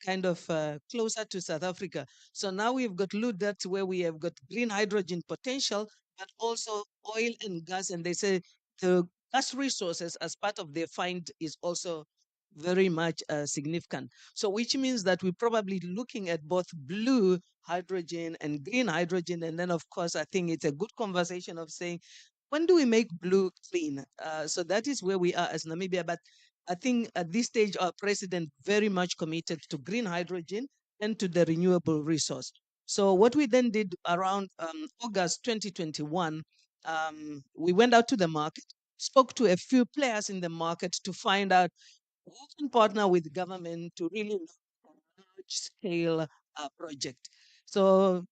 kind of closer to South Africa. So now we've got Ludert where we have got green hydrogen potential, but also oil and gas. And they say the gas resources as part of their find is also very much significant. So which means that we're probably looking at both blue hydrogen and green hydrogen. And then, of course, I think it's a good conversation of saying, when do we make blue clean? So that is where we are as Namibia. But I think at this stage, our president very much committed to green hydrogen and to the renewable resource. So what we then did around August 2021, we went out to the market, spoke to a few players in the market to find out who can partner with government to really large scale project. So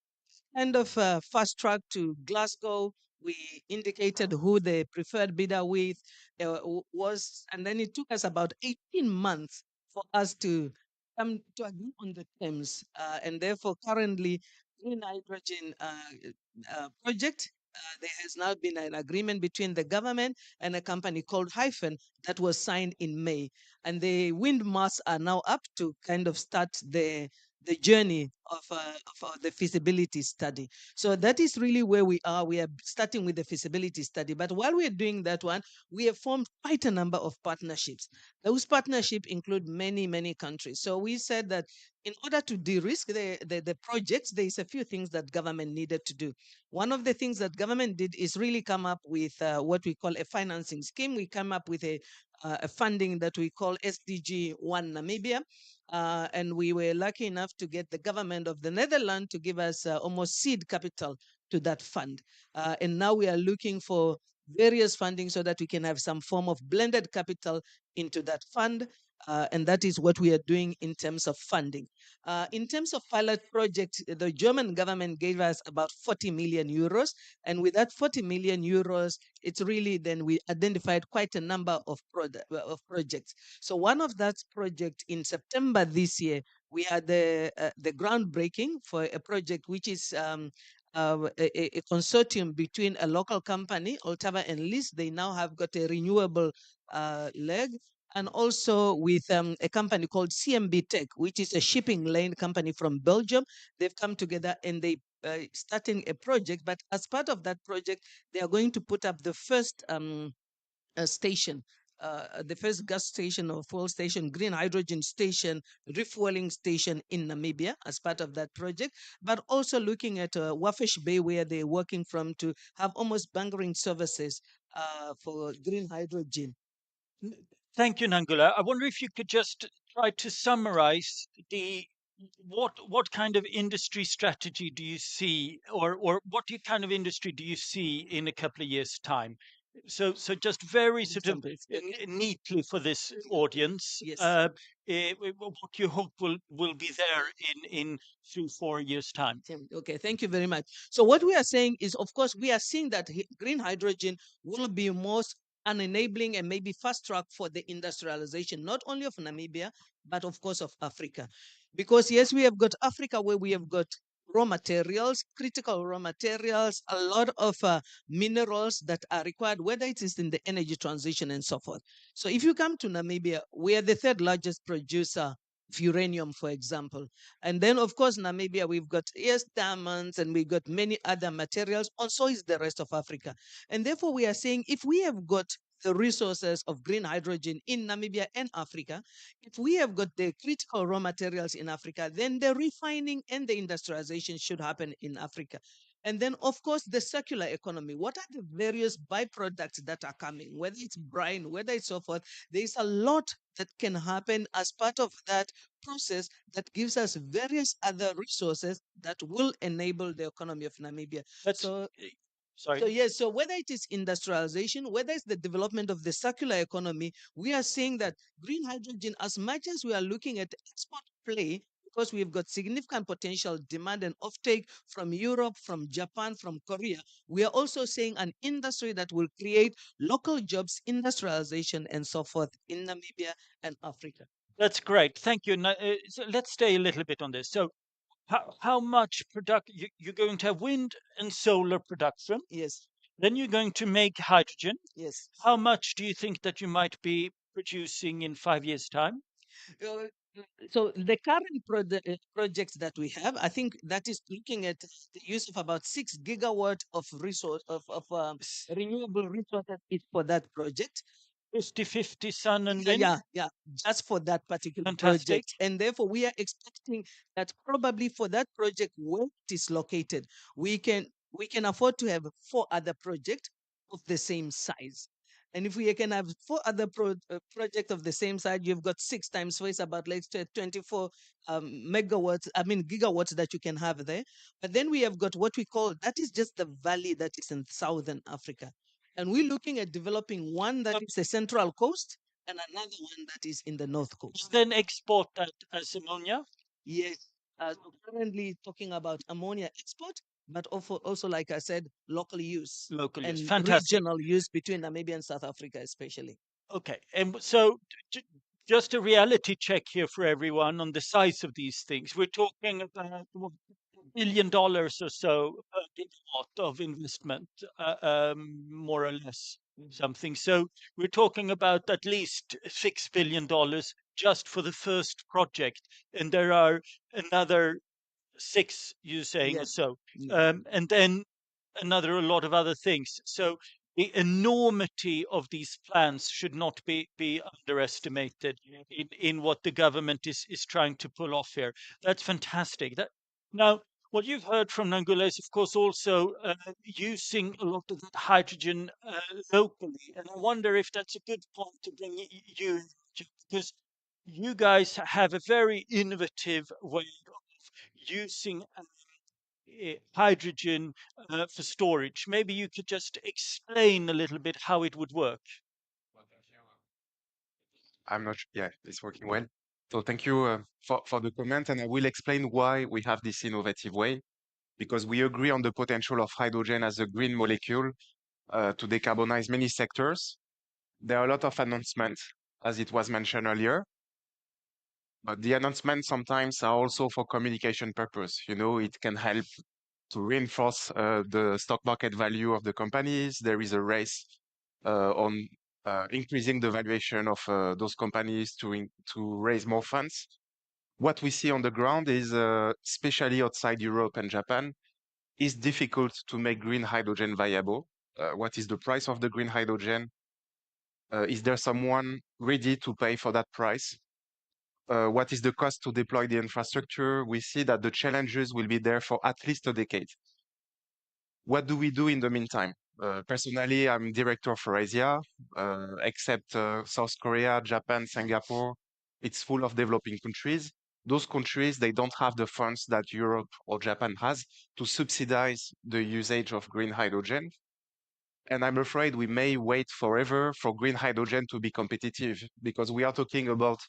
kind of fast track to Glasgow. We indicated who the preferred bidder with was, and then it took us about 18 months for us to come to agree on the terms. And therefore, currently, green hydrogen project. There has now been an agreement between the government and a company called Hyphen that was signed in May. And the wind masts are now up to kind of start the journey of the feasibility study. So that is really where we are. We are starting with the feasibility study. But while we're doing that one, we have formed quite a number of partnerships. Those partnerships include many, many countries. So we said that in order to de-risk the projects, there is a few things that government needed to do. One of the things that government did is really come up with what we call a financing scheme. We come up with a funding that we call SDG 1 Namibia. And we were lucky enough to get the government of the Netherlands to give us almost seed capital to that fund. And now we are looking for various funding so that we can have some form of blended capital into that fund. And that is what we are doing in terms of funding. In terms of pilot project, the German government gave us about 40 million euros. And with that 40 million euros, it's really then we identified quite a number of projects. So one of that project in September this year, we had the groundbreaking for a project which is a consortium between a local company, Altava and Lis. They now have got a renewable leg, and also with a company called CMB Tech, which is a shipping lane company from Belgium. They've come together and they starting a project. But as part of that project, they are going to put up the first station, the first gas station or fuel station, green hydrogen station, refueling station in Namibia as part of that project, but also looking at Wafish Bay where they're working from to have almost bunkering services for green hydrogen. Thank you, Nangula. I wonder if you could just try to summarize the what kind of industry strategy do you see, or what kind of industry do you see in a couple of years' time? So just very sort of Examples, okay? neatly for this audience, Yes. what you hope will be there in 3-4 years' time. Okay, thank you very much. So what we are saying is, of course, we are seeing that green hydrogen will be most an enabling and maybe fast track for the industrialization, not only of Namibia, but of course of Africa. Because yes, we have got Africa where we have got raw materials, critical raw materials, a lot of minerals that are required, whether it is in the energy transition and so forth. So if you come to Namibia, we are the third largest producer of uranium, for example. And then, of course, Namibia, we've got, yes, diamonds and we've got many other materials. Also is the rest of Africa. And therefore, we are saying if we have got the resources of green hydrogen in Namibia and Africa, if we have got the critical raw materials in Africa, then the refining and the industrialization should happen in Africa. And then, of course, the circular economy. What are the various byproducts that are coming, whether it's brine, whether it's so forth? There is a lot that can happen as part of that process that gives us various other resources that will enable the economy of Namibia. That's So sorry. yes, so whether it is industrialization, whether it's the development of the circular economy, we are seeing that green hydrogen, as much as we are looking at export play, because we've got significant potential demand and offtake from Europe, from Japan, from Korea, we are also seeing an industry that will create local jobs, industrialization, and so forth in Namibia and Africa. That's great. Thank you. Now, so let's stay a little bit on this. So, how much you're going to have wind and solar production? Yes, Then you're going to make hydrogen. yes. How much do you think that you might be producing in 5 years' time? Uh, so the current projects that we have, I think that is looking at the use of about 6 gigawatt of resource of renewable resources is for that project. 50-50 sun and Yeah, wind. yeah, just for that particular Fantastic. project. And therefore, we are expecting that probably for that project where it is located, we can afford to have 4 other projects of the same size. And if we can have 4 other projects of the same size, you've got 6 times 4 is about like 24 megawatts, I mean gigawatts that you can have there. But then we have got what we call, that is just the valley that is in southern Africa. And we're looking at developing one that is the central coast and another one that is in the north coast. Then export that as ammonia. Yes, so currently talking about ammonia export, but also like I said, local use Local use. and Fantastic. regional use between Namibia and South Africa, especially. Okay. And so, just a reality check here for everyone on the size of these things. We're talking about what, $1 billion or so per gigawatt of investment, more or less something. So we're talking about at least $6 billion just for the first project, and there are another six, you're saying, or Yes. so, Yeah. and then a lot of other things. So the enormity of these plans should not be underestimated in what the government is trying to pull off here. That's fantastic. That now. What you've heard from Nangula is, of course, also using a lot of that hydrogen locally, and I wonder if that's a good point to bring you, because you guys have a very innovative way using hydrogen for storage. Maybe you could just explain a little bit how it would work. I'm not yeah, it's working well. So thank you for the comment, and I will explain why we have this innovative way, because we agree on the potential of hydrogen as a green molecule to decarbonize many sectors. There are a lot of announcements, as it was mentioned earlier, but the announcements sometimes are also for communication purpose. You know, it can help to reinforce the stock market value of the companies. There is a race on increasing the valuation of those companies to raise more funds. What we see on the ground is, especially outside Europe and Japan, is difficult to make green hydrogen viable. What is the price of the green hydrogen? Is there someone ready to pay for that price? What is the cost to deploy the infrastructure? We see that the challenges will be there for at least a decade. What do we do in the meantime? Personally, I'm director for Asia, except South Korea, Japan, Singapore. It's full of developing countries. Those countries, they don't have the funds that Europe or Japan has to subsidize the usage of green hydrogen. And I'm afraid we may wait forever for green hydrogen to be competitive, because we are talking about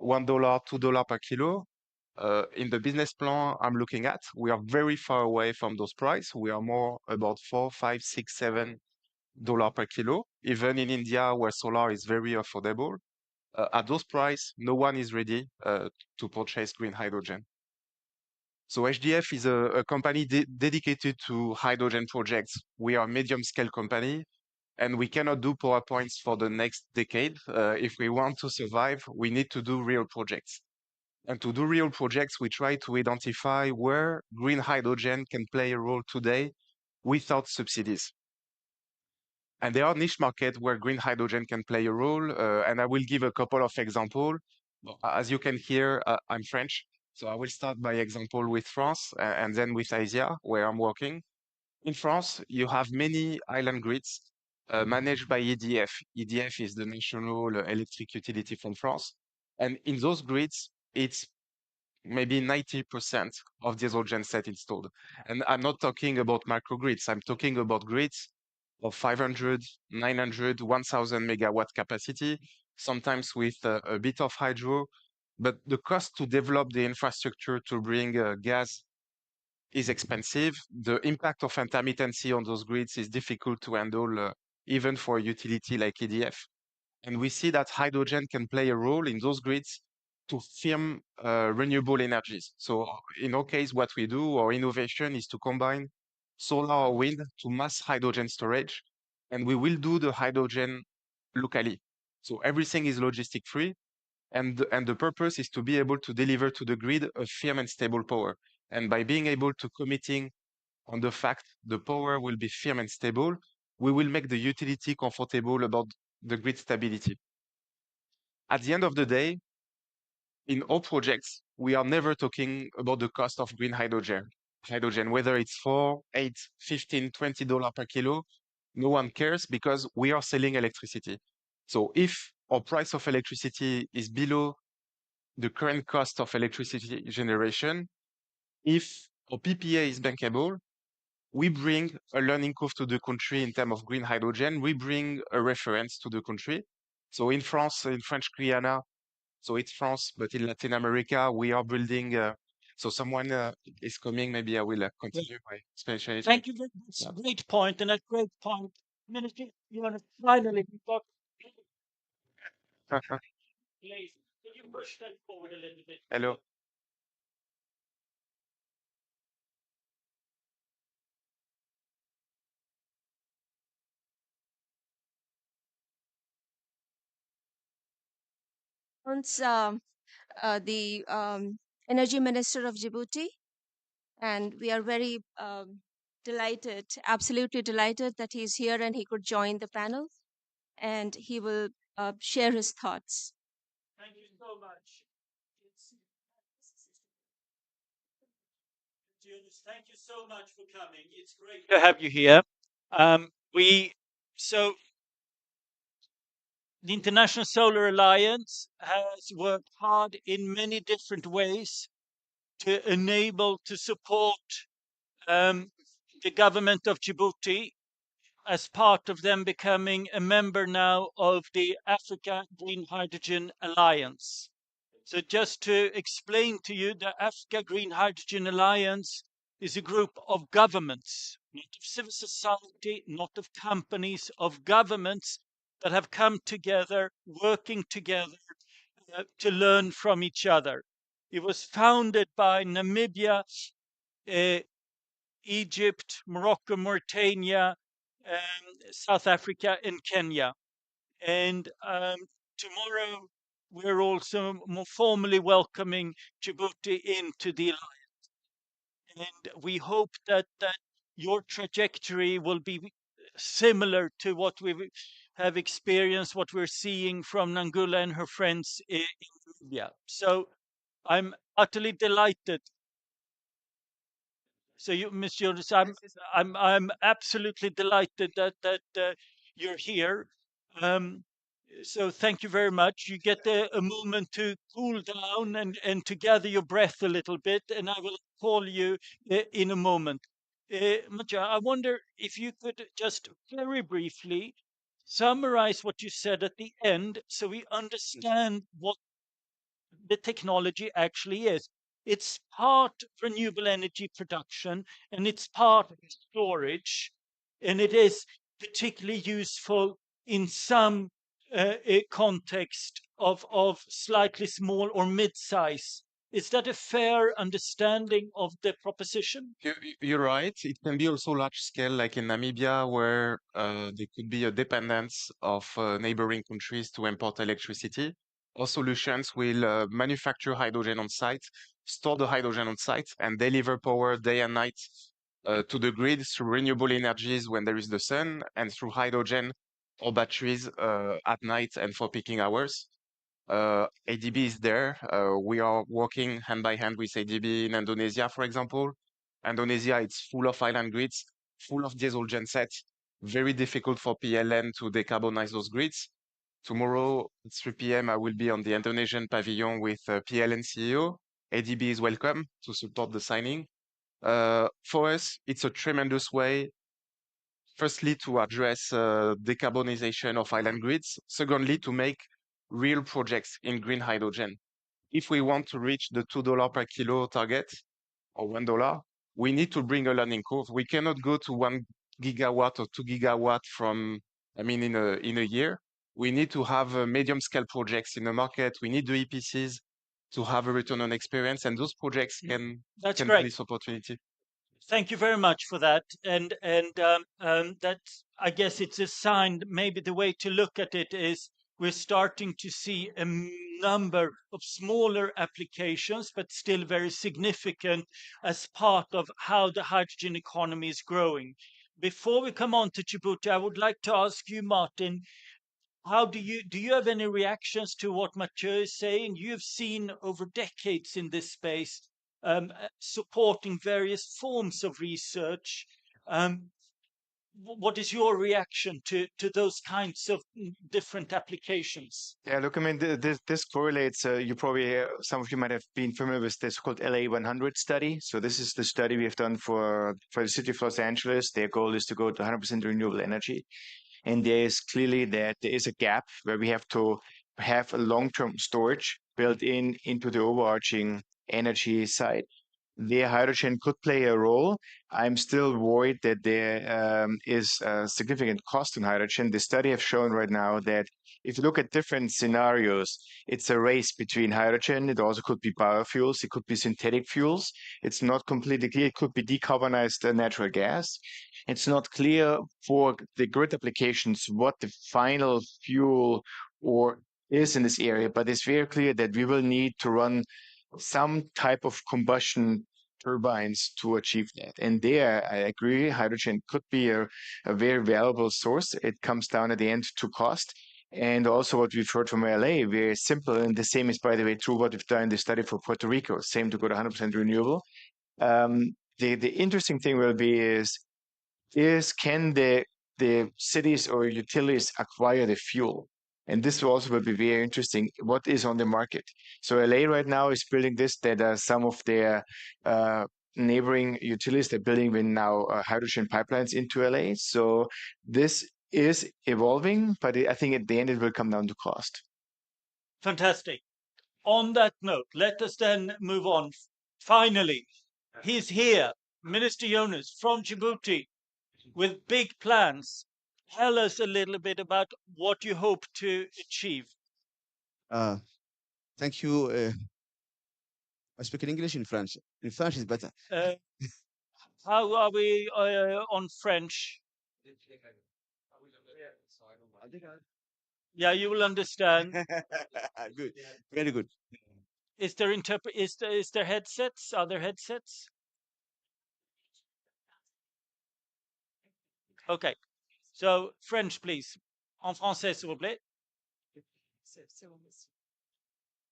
$1, $2 per kilo. In the business plan I'm looking at, we are very far away from those prices. We are more about 4, 5, 6, $7 per kilo. Even in India, where solar is very affordable, at those prices, no one is ready to purchase green hydrogen. So HDF is a company dedicated to hydrogen projects. We are a medium-scale company, and we cannot do PowerPoints for the next decade. If we want to survive, we need to do real projects. And to do real projects, we try to identify where green hydrogen can play a role today without subsidies. And there are niche markets where green hydrogen can play a role. And I will give a couple of examples. As you can hear, I'm French. So I will start by example with France and then with Asia, where I'm working. In France, you have many island grids managed by EDF. EDF is the national electric utility from France. And in those grids, it's maybe 90% of diesel genset installed. And I'm not talking about microgrids. I'm talking about grids of 500, 900, 1000 megawatt capacity, sometimes with a bit of hydro. But the cost to develop the infrastructure to bring gas is expensive. The impact of intermittency on those grids is difficult to handle, even for a utility like EDF. And we see that hydrogen can play a role in those grids to firm renewable energies. So in our case, what we do, our innovation is to combine solar or wind to mass hydrogen storage, and we will do the hydrogen locally. So everything is logistic free, and the purpose is to be able to deliver to the grid a firm and stable power. And by being able to committing on the fact the power will be firm and stable, we will make the utility comfortable about the grid stability. At the end of the day, in all projects, we are never talking about the cost of green hydrogen. Hydrogen, whether it's 4, 8, 15, $20 per kilo, no one cares because we are selling electricity. So if our price of electricity is below the current cost of electricity generation, if our PPA is bankable, we bring a learning curve to the country in terms of green hydrogen. We bring a reference to the country. So in France, in French Guiana, so it's France, but in Latin America, we are building. So someone is coming. Maybe I will continue my explanation. Thank you. That's a great point, and a great point. Minister, you want to finally talk? Please, could you push that forward a little bit? Hello. Once the energy minister of Djibouti, and we are very delighted, absolutely delighted that he's here and he could join the panel and he will share his thoughts. Thank you so much. Thank you so much for coming. It's great to have you here. We so the International Solar Alliance has worked hard in many different ways to enable to support the government of Djibouti as part of them becoming a member now of the Africa Green Hydrogen Alliance. So just to explain to you, the Africa Green Hydrogen Alliance is a group of governments, not of civil society, not of companies, of governments that have come together, working together to learn from each other. It was founded by Namibia, uh, Egypt, Morocco, Mauritania, South Africa, and Kenya. And tomorrow we're also more formally welcoming Djibouti into the alliance. And we hope that your trajectory will be similar to what we have experienced, what we're seeing from Nangula and her friends in India. So I'm utterly delighted. So you, Ms. Jonas, I'm absolutely delighted that you're here. Um, so thank you very much. You get a moment to cool down and to gather your breath a little bit, and I will call you in a moment. Matja, I wonder if you could just very briefly summarize what you said at the end so we understand what the technology actually is. It's part renewable energy production and it's part storage, and it is particularly useful in some context of slightly small or mid-size. Is that a fair understanding of the proposition? You're right. It can be also large scale, like in Namibia, where there could be a dependence of neighboring countries to import electricity. Our solutions will manufacture hydrogen on site, store the hydrogen on site, and deliver power day and night to the grid through renewable energies when there is the sun, and through hydrogen or batteries at night and for peaking hours. ADB is there. We are working hand by hand with ADB in Indonesia, for example. Indonesia, it's full of island grids. full of diesel gensets, very difficult for PLN to decarbonize those grids. Tomorrow at 3 p.m., I will be on the Indonesian pavilion with PLN CEO. ADB is welcome to support the signing. For us, it's a tremendous way, firstly, to address decarbonization of island grids. Secondly, to make real projects in green hydrogen. If we want to reach the $2 per kilo target or $1, we need to bring a learning curve. We cannot go to 1 gigawatt or 2 gigawatt in a year. We need to have medium scale projects in the market. We need the EPCs to have a return on experience, and those projects That's can great. place opportunity. Thank you very much for that. And that, I guess it's a sign. Maybe the way to look at it is we're starting to see a number of smaller applications, but still very significant as part of how the hydrogen economy is growing. Before we come on to Djibouti, I would like to ask you, Martin, how do you have any reactions to what Mathieu is saying? You have seen over decades in this space supporting various forms of research. What is your reaction to those kinds of different applications? Yeah, look, I mean, this correlates. You probably, some of you might have been familiar with this called LA 100 study. So this is the study we have done for the city of Los Angeles. Their goal is to go to 100% renewable energy. And there is clearly that there is a gap where we have to have a long-term storage built into the overarching energy side. There, hydrogen could play a role. I'm still worried that there is a significant cost in hydrogen. The study have shown right now that if you look at different scenarios, it's a race between hydrogen. It also could be biofuels. It could be synthetic fuels. It's not completely clear. It could be decarbonized natural gas. It's not clear for the grid applications what the final fuel or is in this area, but it's very clear that we will need to run some type of combustion turbines to achieve that. And there, I agree, hydrogen could be a very valuable source. It comes down at the end to cost. And also what we've heard from LA, very simple. And the same is, by the way, true what we've done in the study for Puerto Rico, same to go to 100% renewable. The interesting thing will be is can the cities or utilities acquire the fuel? And this also will be very interesting. What is on the market? So LA right now is building this. That some of their neighboring utilities they're building with now hydrogen pipelines into LA. So this is evolving, but I think at the end it will come down to cost. Fantastic. On that note, let us then move on. Finally, he's here, Minister Jonas from Djibouti, with big plans. Tell us a little bit about what you hope to achieve. Uh, Thank you. I speak in English in French. In French is better. How are we on French? Yeah, you will understand. Good. Very good. Is there headsets? Are there headsets? Okay. So French, please. En français, s'il vous plaît.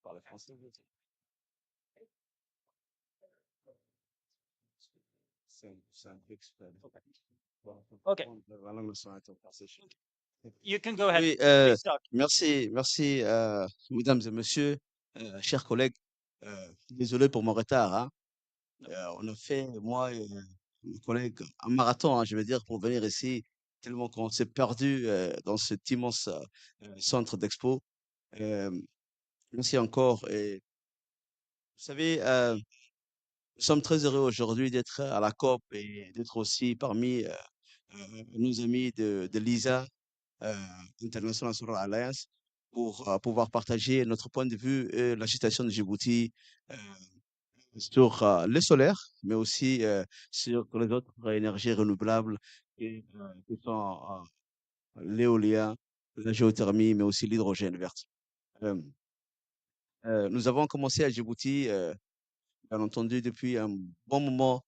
Parle français. C'est un peu exprès. Okay. La langue nationale est en français. You can go ahead. Oui, Please start. merci, mesdames et messieurs, chers collègues. Désolé pour mon retard, hein. On a fait, moi et mes collègues, un marathon, hein, je veux dire, pour venir ici, tellement qu'on s'est perdu dans cet immense centre d'expo. Euh, Merci encore. Et vous savez, nous sommes très heureux aujourd'hui d'être à la COP et d'être aussi parmi nos amis de l'ISA, International Solar Alliance, pour pouvoir partager notre point de vue et la situation de Djibouti sur le solaire, mais aussi sur les autres énergies renouvelables qui sont l'éolien, la géothermie, mais aussi l'hydrogène vert. Euh, nous avons commencé à Djibouti, bien entendu, depuis un bon moment.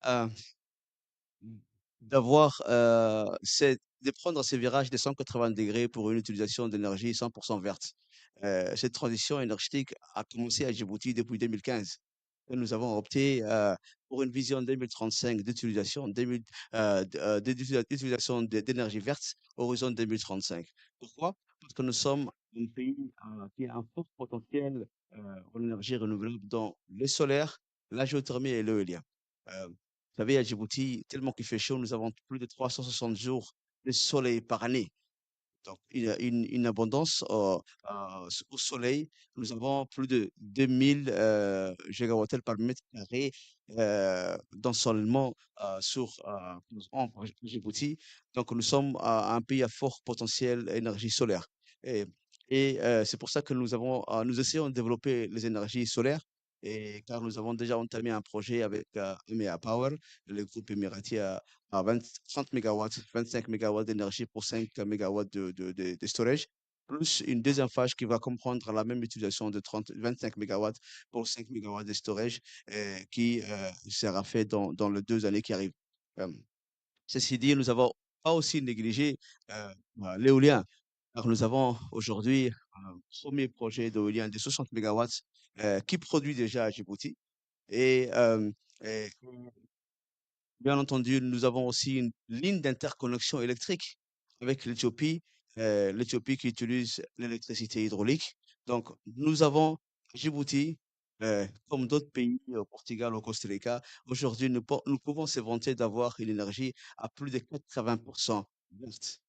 Euh, D'avoir de prendre ces virages de 180 degrés pour une utilisation d'énergie 100% verte. Cette transition énergétique a commencé à Djibouti depuis 2015. que nous avons opté pour une vision 2035 d'utilisation, d'utilisation d'énergie verte, horizon 2035. Pourquoi? Parce que nous sommes un pays qui a un fort potentiel en énergie renouvelable dans le solaire, la géothermie et l'éolien. Vous savez, à Djibouti, tellement qu'il fait chaud, nous avons plus de 360 jours de soleil par année. Donc, une abondance au soleil. Nous avons plus de 2000 gigawatts par mètre carré d'ensoleillement en Djibouti. Donc, nous sommes un pays à fort potentiel énergie solaire. Et, c'est pour ça que nous essayons de développer les énergies solaires. Et car nous avons déjà entamé un projet avec EMEA Power, le groupe émirati à 20 30 mégawatts, 25 mégawatts d'énergie pour 5 mégawatts de storage, plus une deuxième phase qui va comprendre la même utilisation de 25 mégawatts pour 5 mégawatts de storage qui sera fait dans les 2 années qui arrivent. Euh, Ceci dit, nous n'avons pas aussi négligé l'éolien, car nous avons aujourd'hui un premier projet d'éolien de 60 mégawatts qui produit déjà à Djibouti. Et, et bien entendu, nous avons aussi une ligne d'interconnexion électrique avec l'Éthiopie qui utilise l'électricité hydraulique. Donc, nous avons Djibouti, comme d'autres pays, au Portugal, au Costa Rica. Aujourd'hui, nous pouvons se vanter d'avoir une énergie à plus de 80% verte.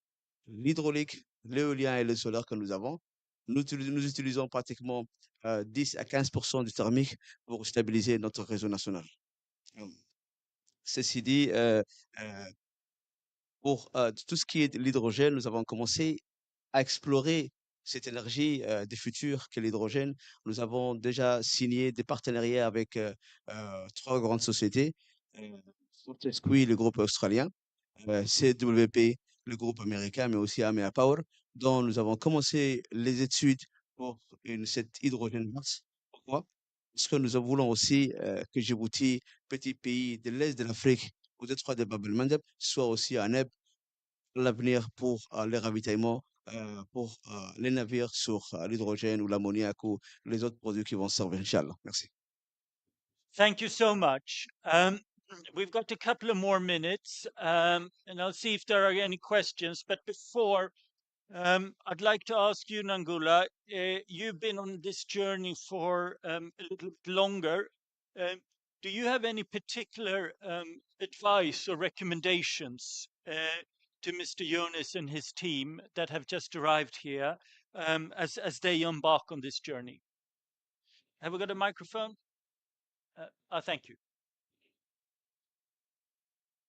L'hydraulique, l'éolien et le solaire que nous avons, nous utilisons pratiquement 10 à 15% du thermique pour stabiliser notre réseau national. Ceci dit, euh, pour tout ce qui est de l'hydrogène, nous avons commencé à explorer cette énergie du futur qu'est l'hydrogène. Nous avons déjà signé des partenariats avec 3 grandes sociétés, euh, Fortescue, le groupe australien, CWP, le groupe américain, mais aussi Amea Power, dont nous avons commencé les études pour cette hydrogène verte. Pourquoi? Parce que nous voulons aussi que Djibouti, petit pays de l'Est de l'Afrique, au détroit de Bab el-Mandeb, soit aussi un hub à l'avenir pour les ravitaillements, pour les navires sur l'hydrogène ou l'ammoniac ou les autres produits qui vont servir, Inch'Allah. Merci. Thank you so much. We've got a couple of more minutes, and I'll see if there are any questions. But before, I'd like to ask you, Nangula, you've been on this journey for a little bit longer. Do you have any particular advice or recommendations to Mr. Jonas and his team that have just arrived here as they embark on this journey? Have we got a microphone? Thank you.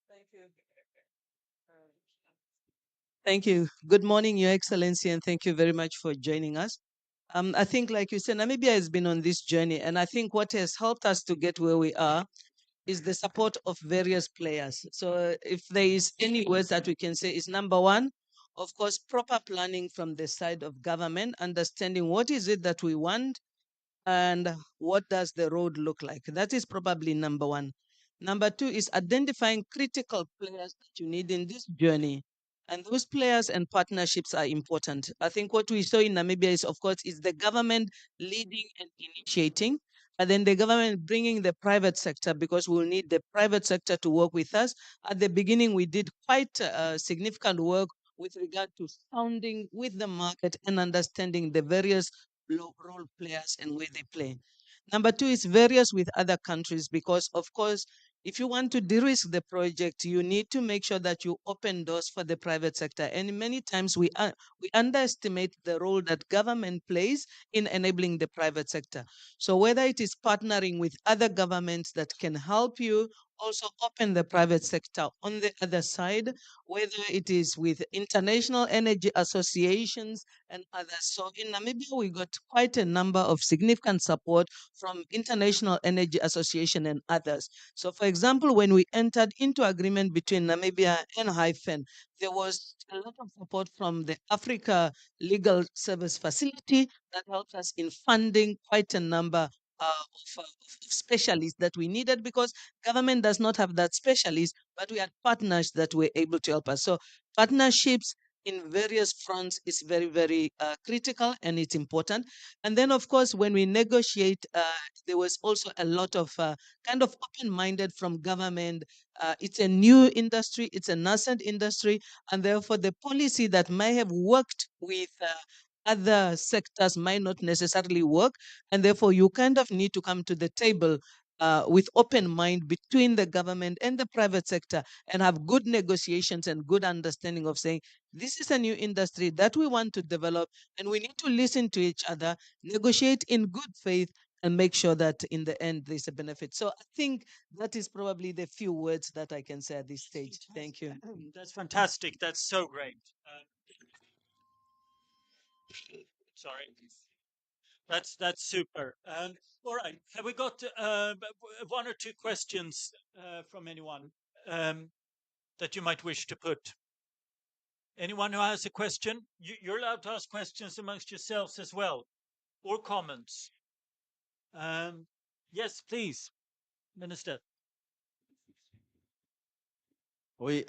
Thank you. Thank you. Good morning, Your Excellency, and thank you very much for joining us. I think, like you said, Namibia has been on this journey, and I think what has helped us to get where we are is the support of various players. So, if there is any words that we can say, is number one, of course, proper planning from the side of government, understanding what is it that we want and what does the road look like. That is probably number one. Number two is identifying critical players that you need in this journey. And those players and partnerships are important. I think what we saw in Namibia is, of course, is the government leading and initiating, but then the government bringing the private sector, because we'll need the private sector to work with us. At the beginning, we did quite significant work with regard to sounding with the market and understanding the various role players and where they play. Number two is various with other countries, because, of course, if you want to de-risk the project, you need to make sure that you open doors for the private sector. And many times we underestimate the role that government plays in enabling the private sector. So whether it is partnering with other governments that can help you also open the private sector on the other side, whether it is with international energy associations and others. So in Namibia, we got quite a number of significant support from International Energy Association and others. So for example, when we entered into agreement between Namibia and Hyphen, there was a lot of support from the Africa Legal Service Facility that helped us in funding quite a number of specialists that we needed, because government does not have that specialist, but we had partners that were able to help us. So partnerships, in various fronts is very, very critical and it's important. And then, of course, when we negotiate, there was also a lot of kind of open-minded from government. It's a new industry, it's a nascent industry, and therefore the policy that may have worked with other sectors might not necessarily work, and therefore you kind of need to come to the table with open mind between the government and the private sector and have good negotiations and good understanding of saying this is a new industry that we want to develop, and we need to listen to each other, negotiate in good faith, and make sure that in the end there's a benefit. So I think that is probably the few words that I can say at this stage. Thank you. That's fantastic. That's so great. Sorry. That's super. All right. Have we got one or two questions from anyone that you might wish to put? Anyone who has a question, you're allowed to ask questions amongst yourselves as well, or comments. Yes, please, Minister. Oui,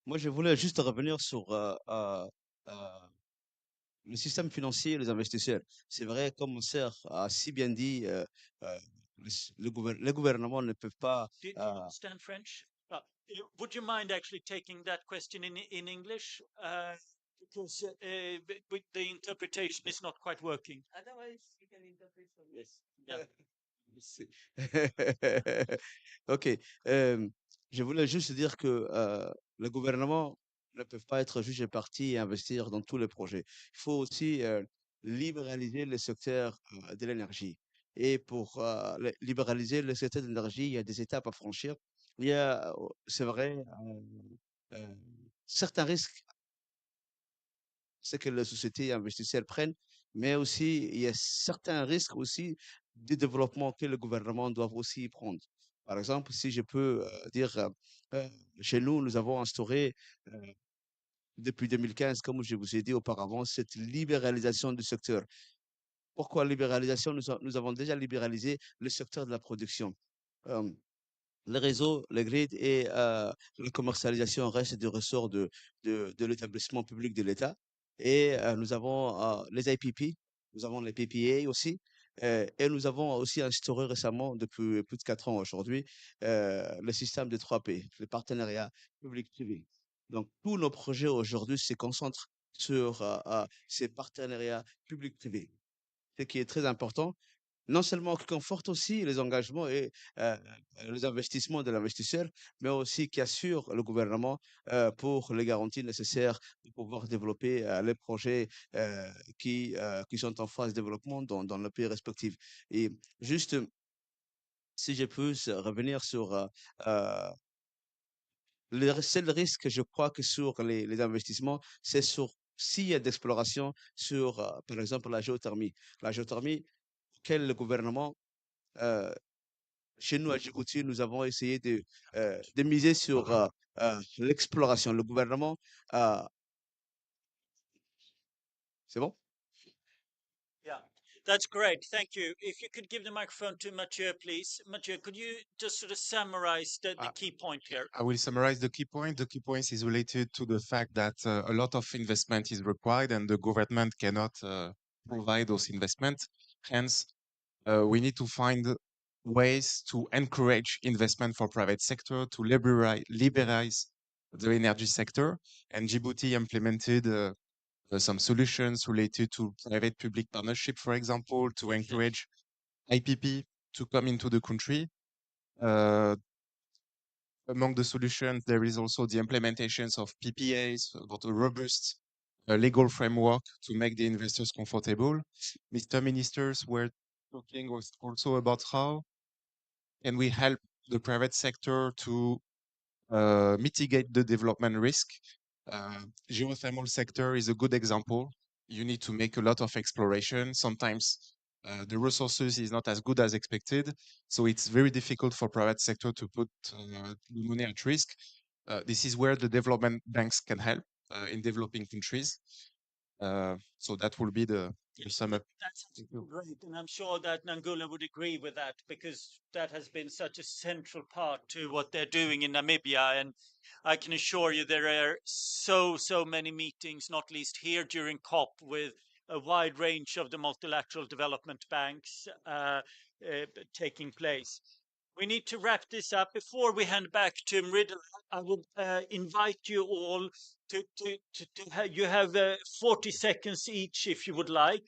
moi je voulais juste revenir sur euh, le système financier et les investisseurs. C'est vrai, comme mon sœur a si bien dit, les gouvernements ne peuvent pas. Do you understand French? Would you mind actually taking that question in English? Because the interpretation is not quite working. Otherwise, you can interpret from Yes. Yeah. C'est- Ok. Je voulais juste dire que le gouvernement ne peut pas être juge et parti et investir dans tous les projets. Il faut aussi libéraliser le secteur de l'énergie. Et pour libéraliser le secteur de l'énergie, il y a des étapes à franchir. Il y a, c'est vrai, euh, certains risques c'est que les sociétés investisseurs prennent, mais aussi il y a certains risques aussi de développement que le gouvernement doit aussi prendre. Par exemple, si je peux dire, euh, chez nous, nous avons instauré depuis 2015, comme je vous ai dit auparavant, cette libéralisation du secteur. Pourquoi libéralisation? Nous avons déjà libéralisé le secteur de la production. Euh, le réseau, le grid et la commercialisation restent du ressort de l'établissement public de l'État. Et nous avons les IPP, nous avons les PPA aussi. Et nous avons aussi instauré récemment, depuis plus de 4 ans aujourd'hui, le système de 3P, le partenariat public-privé. Donc, tous nos projets aujourd'hui se concentrent sur ces partenariats public-privé, ce qui est très important non seulement qui conforte aussi les engagements et euh, les investissements de l'investisseur, mais aussi qui assure le gouvernement pour les garanties nécessaires pour pouvoir développer les projets qui sont en phase de développement dans nos pays respectifs. Et juste, si je peux revenir sur euh, le seul risque, je crois que sur les investissements, c'est sur s'il y a d'exploration sur, par exemple, la géothermie. La géothermie, quel le gouvernement euh, chez nous, à Djibouti, nous avons essayé de miser sur l'exploration. Le gouvernement, euh, c'est bon? Yeah. That's great. Thank you. If you could give the microphone to Mathieu, please. Mathieu, could you just sort of summarize the key point here? I will summarize the key point. The key point is related to the fact that a lot of investment is required and the government cannot provide those investments. Hence, we need to find ways to encourage investment for private sector to liberalize the energy sector. And Djibouti implemented some solutions related to private-public partnership, for example, to encourage IPP to come into the country. Among the solutions, there is also the implementations of PPAs, about a robust legal framework to make the investors comfortable. Mr. Ministers were talking also about how can we help the private sector to mitigate the development risk. Geothermal sector is a good example. You need to make a lot of exploration. Sometimes the resources is not as good as expected. So it's very difficult for private sector to put money at risk. This is where the development banks can help in developing countries. So that will be the to sum up. That's Thank you. great, and I'm sure that Nangula would agree with that because that has been such a central part to what they're doing in Namibia. And I can assure you there are so many meetings, not least here during COP, with a wide range of the multilateral development banks taking place. We need to wrap this up. Before we hand back to Mridula, I would invite you all you have 40 seconds each if you would like.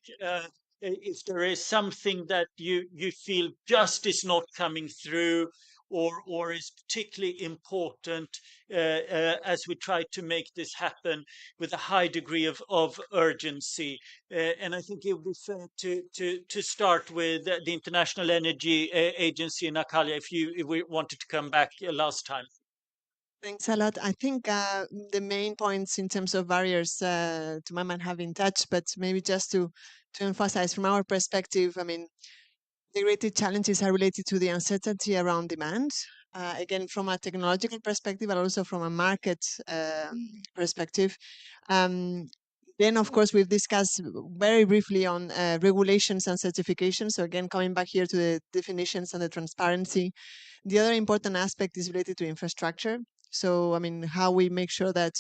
If there is something that you feel just is not coming through or is particularly important as we try to make this happen with a high degree of urgency. And I think it would be fair to start with the International Energy Agency in Natalia, if we wanted to come back last time. Thanks a lot. I think the main points in terms of barriers to my mind have been touched, but maybe just to emphasize from our perspective, I mean, the greatest challenges are related to the uncertainty around demand. Again, from a technological perspective, but also from a market perspective. Um, then, of course, we've discussed very briefly on regulations and certifications. So again, coming back here to the definitions and the transparency. The other important aspect is related to infrastructure. So, I mean, how we make sure that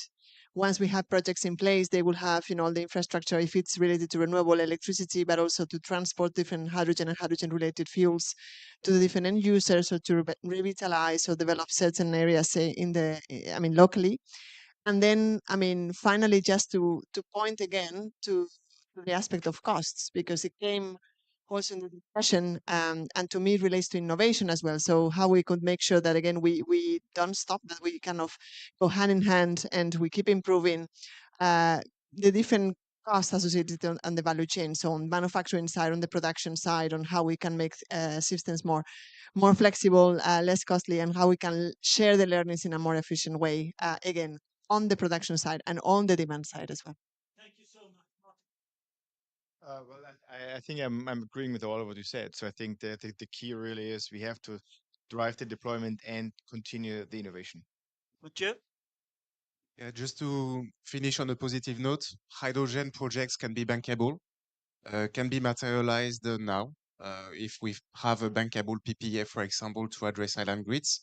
once we have projects in place, they will have, all the infrastructure, if it's related to renewable electricity, but also to transport different hydrogen and hydrogen-related fuels to the different end users, or to revitalize or develop certain areas, say, locally. And then, I mean, finally, just to point again to the aspect of costs, because it came also in the discussion, and to me it relates to innovation as well. So how we could make sure that, again, we don't stop, that we kind of go hand in hand and we keep improving the different costs associated on the value chain. So on manufacturing side, on the production side, on how we can make systems more flexible, less costly, and how we can share the learnings in a more efficient way. Again, on the production side and on the demand side as well. Thank you so much, Martin. Well, I think I'm agreeing with all of what you said. So I think the key really is we have to drive the deployment and continue the innovation. Mathieu? Yeah, just to finish on a positive note, hydrogen projects can be bankable, can be materialized now. If we have a bankable PPA, for example, to address island grids,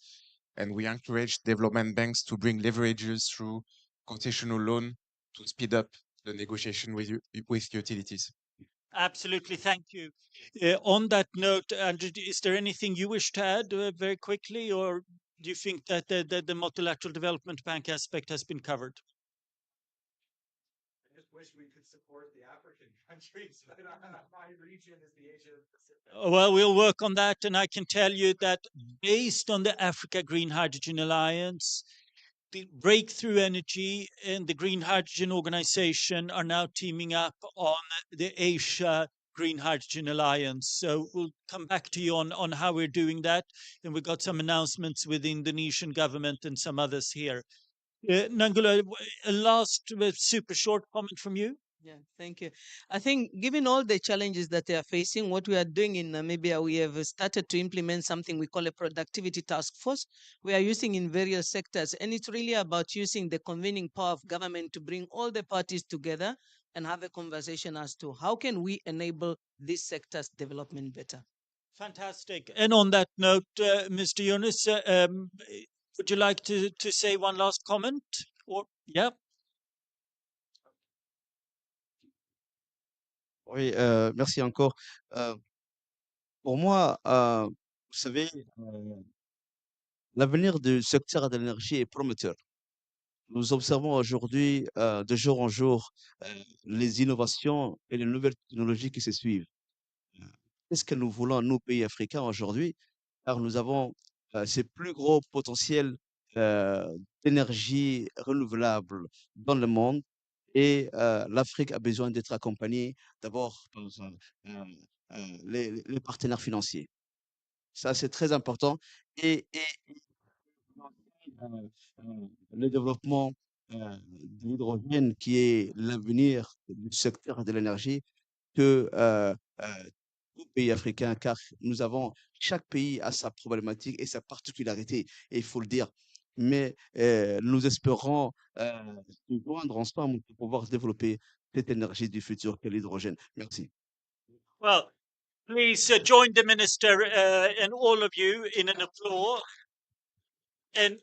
and we encourage development banks to bring leverages through concessional loan to speed up the negotiation with utilities. Absolutely, thank you. On that note, Andrew, is there anything you wish to add very quickly, or do you think that the multilateral development bank aspect has been covered? I just wish we could support the African countries, but my region is the Asia Pacific. Well, we'll work on that, and I can tell you that based on the Africa Green Hydrogen Alliance, the Breakthrough Energy and the Green Hydrogen Organization are now teaming up on the Asia Green Hydrogen Alliance. So we'll come back to you on how we're doing that. And we got some announcements with the Indonesian government and some others here. Nangula, a last super short comment from you. Yeah, thank you. I think given all the challenges that they are facing, what we are doing in Namibia, we have started to implement something we call a productivity task force. We are using in various sectors, and it's really about using the convening power of government to bring all the parties together and have a conversation as to how can we enable this sector's development better. Fantastic. And on that note, Mr. Yunus, would you like to say one last comment? Or yeah. Oui, merci encore. Pour moi, vous savez, l'avenir du secteur de l'énergie est prometteur. Nous observons aujourd'hui, de jour en jour, les innovations et les nouvelles technologies qui se suivent. Qu'est-ce que nous voulons, nous, pays africains, aujourd'hui? Car nous avons ces plus gros potentiels d'énergie renouvelable dans le monde, et l'Afrique a besoin d'être accompagnée d'abord par les partenaires financiers. Ça, c'est très important. Et euh, le développement de l'hydrogène, qui est l'avenir du secteur de l'énergie, que tout pays africain, car chaque pays a sa problématique et sa particularité, et il faut le dire. Mais nous espérons nous joindre ensemble pour pouvoir développer cette énergie du futur qu'est l'hydrogène. Merci. Well, please join the minister and all of you in an applause. And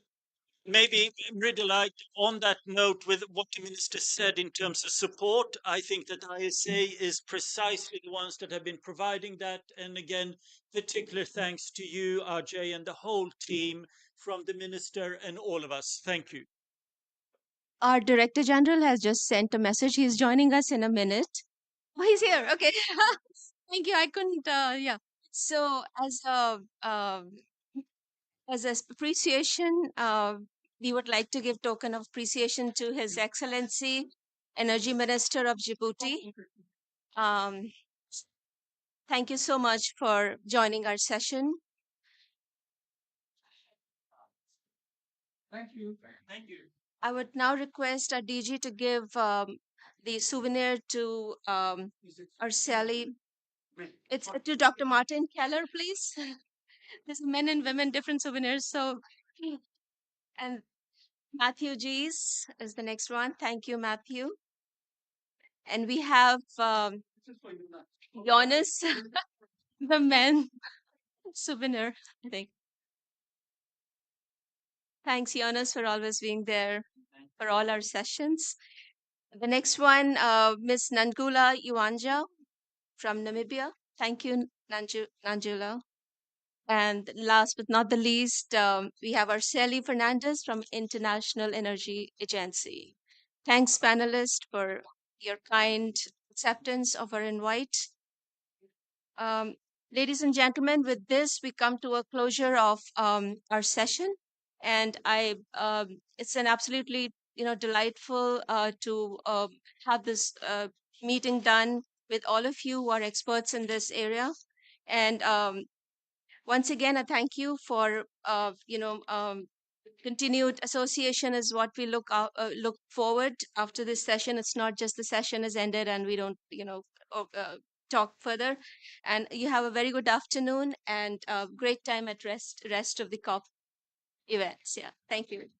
maybe, Mridula, on that note, with what the minister said in terms of support, I think that ISA is precisely the ones that have been providing that. And again, particular thanks to you, RJ, and the whole team from the minister and all of us. Thank you. Our Director General has just sent a message. He's joining us in a minute. Oh, he's here. Okay. Thank you. I couldn't, yeah. So, as a appreciation, we would like to give token of appreciation to His Excellency, Energy Minister of Djibouti. Um, thank you so much for joining our session. Thank you. Thank you. I would now request our DG to give the souvenir to our Sally. It's to Dr. Martin Keller, please. There's men and women, different souvenirs. So, and Matthew G's is the next one. Thank you, Matthew. And we have Jonas, the men souvenir, I think. Thanks, Jonas, for always being there for all our sessions. The next one, Miss Nangula Iwanja from Namibia. Thank you, Nanjula. And last but not the least, we have Arceli Fernandez from International Energy Agency. Thanks, panelists, for your kind acceptance of our invite. Um, ladies and gentlemen, with this, we come to a closure of our session. And it's an absolutely, delightful to have this meeting done with all of you who are experts in this area. And once again, I thank you for continued association is what we look forward after this session. It's not just the session is ended and we don't talk further. And you have a very good afternoon and great time at rest of the COP events. Yeah, thank you.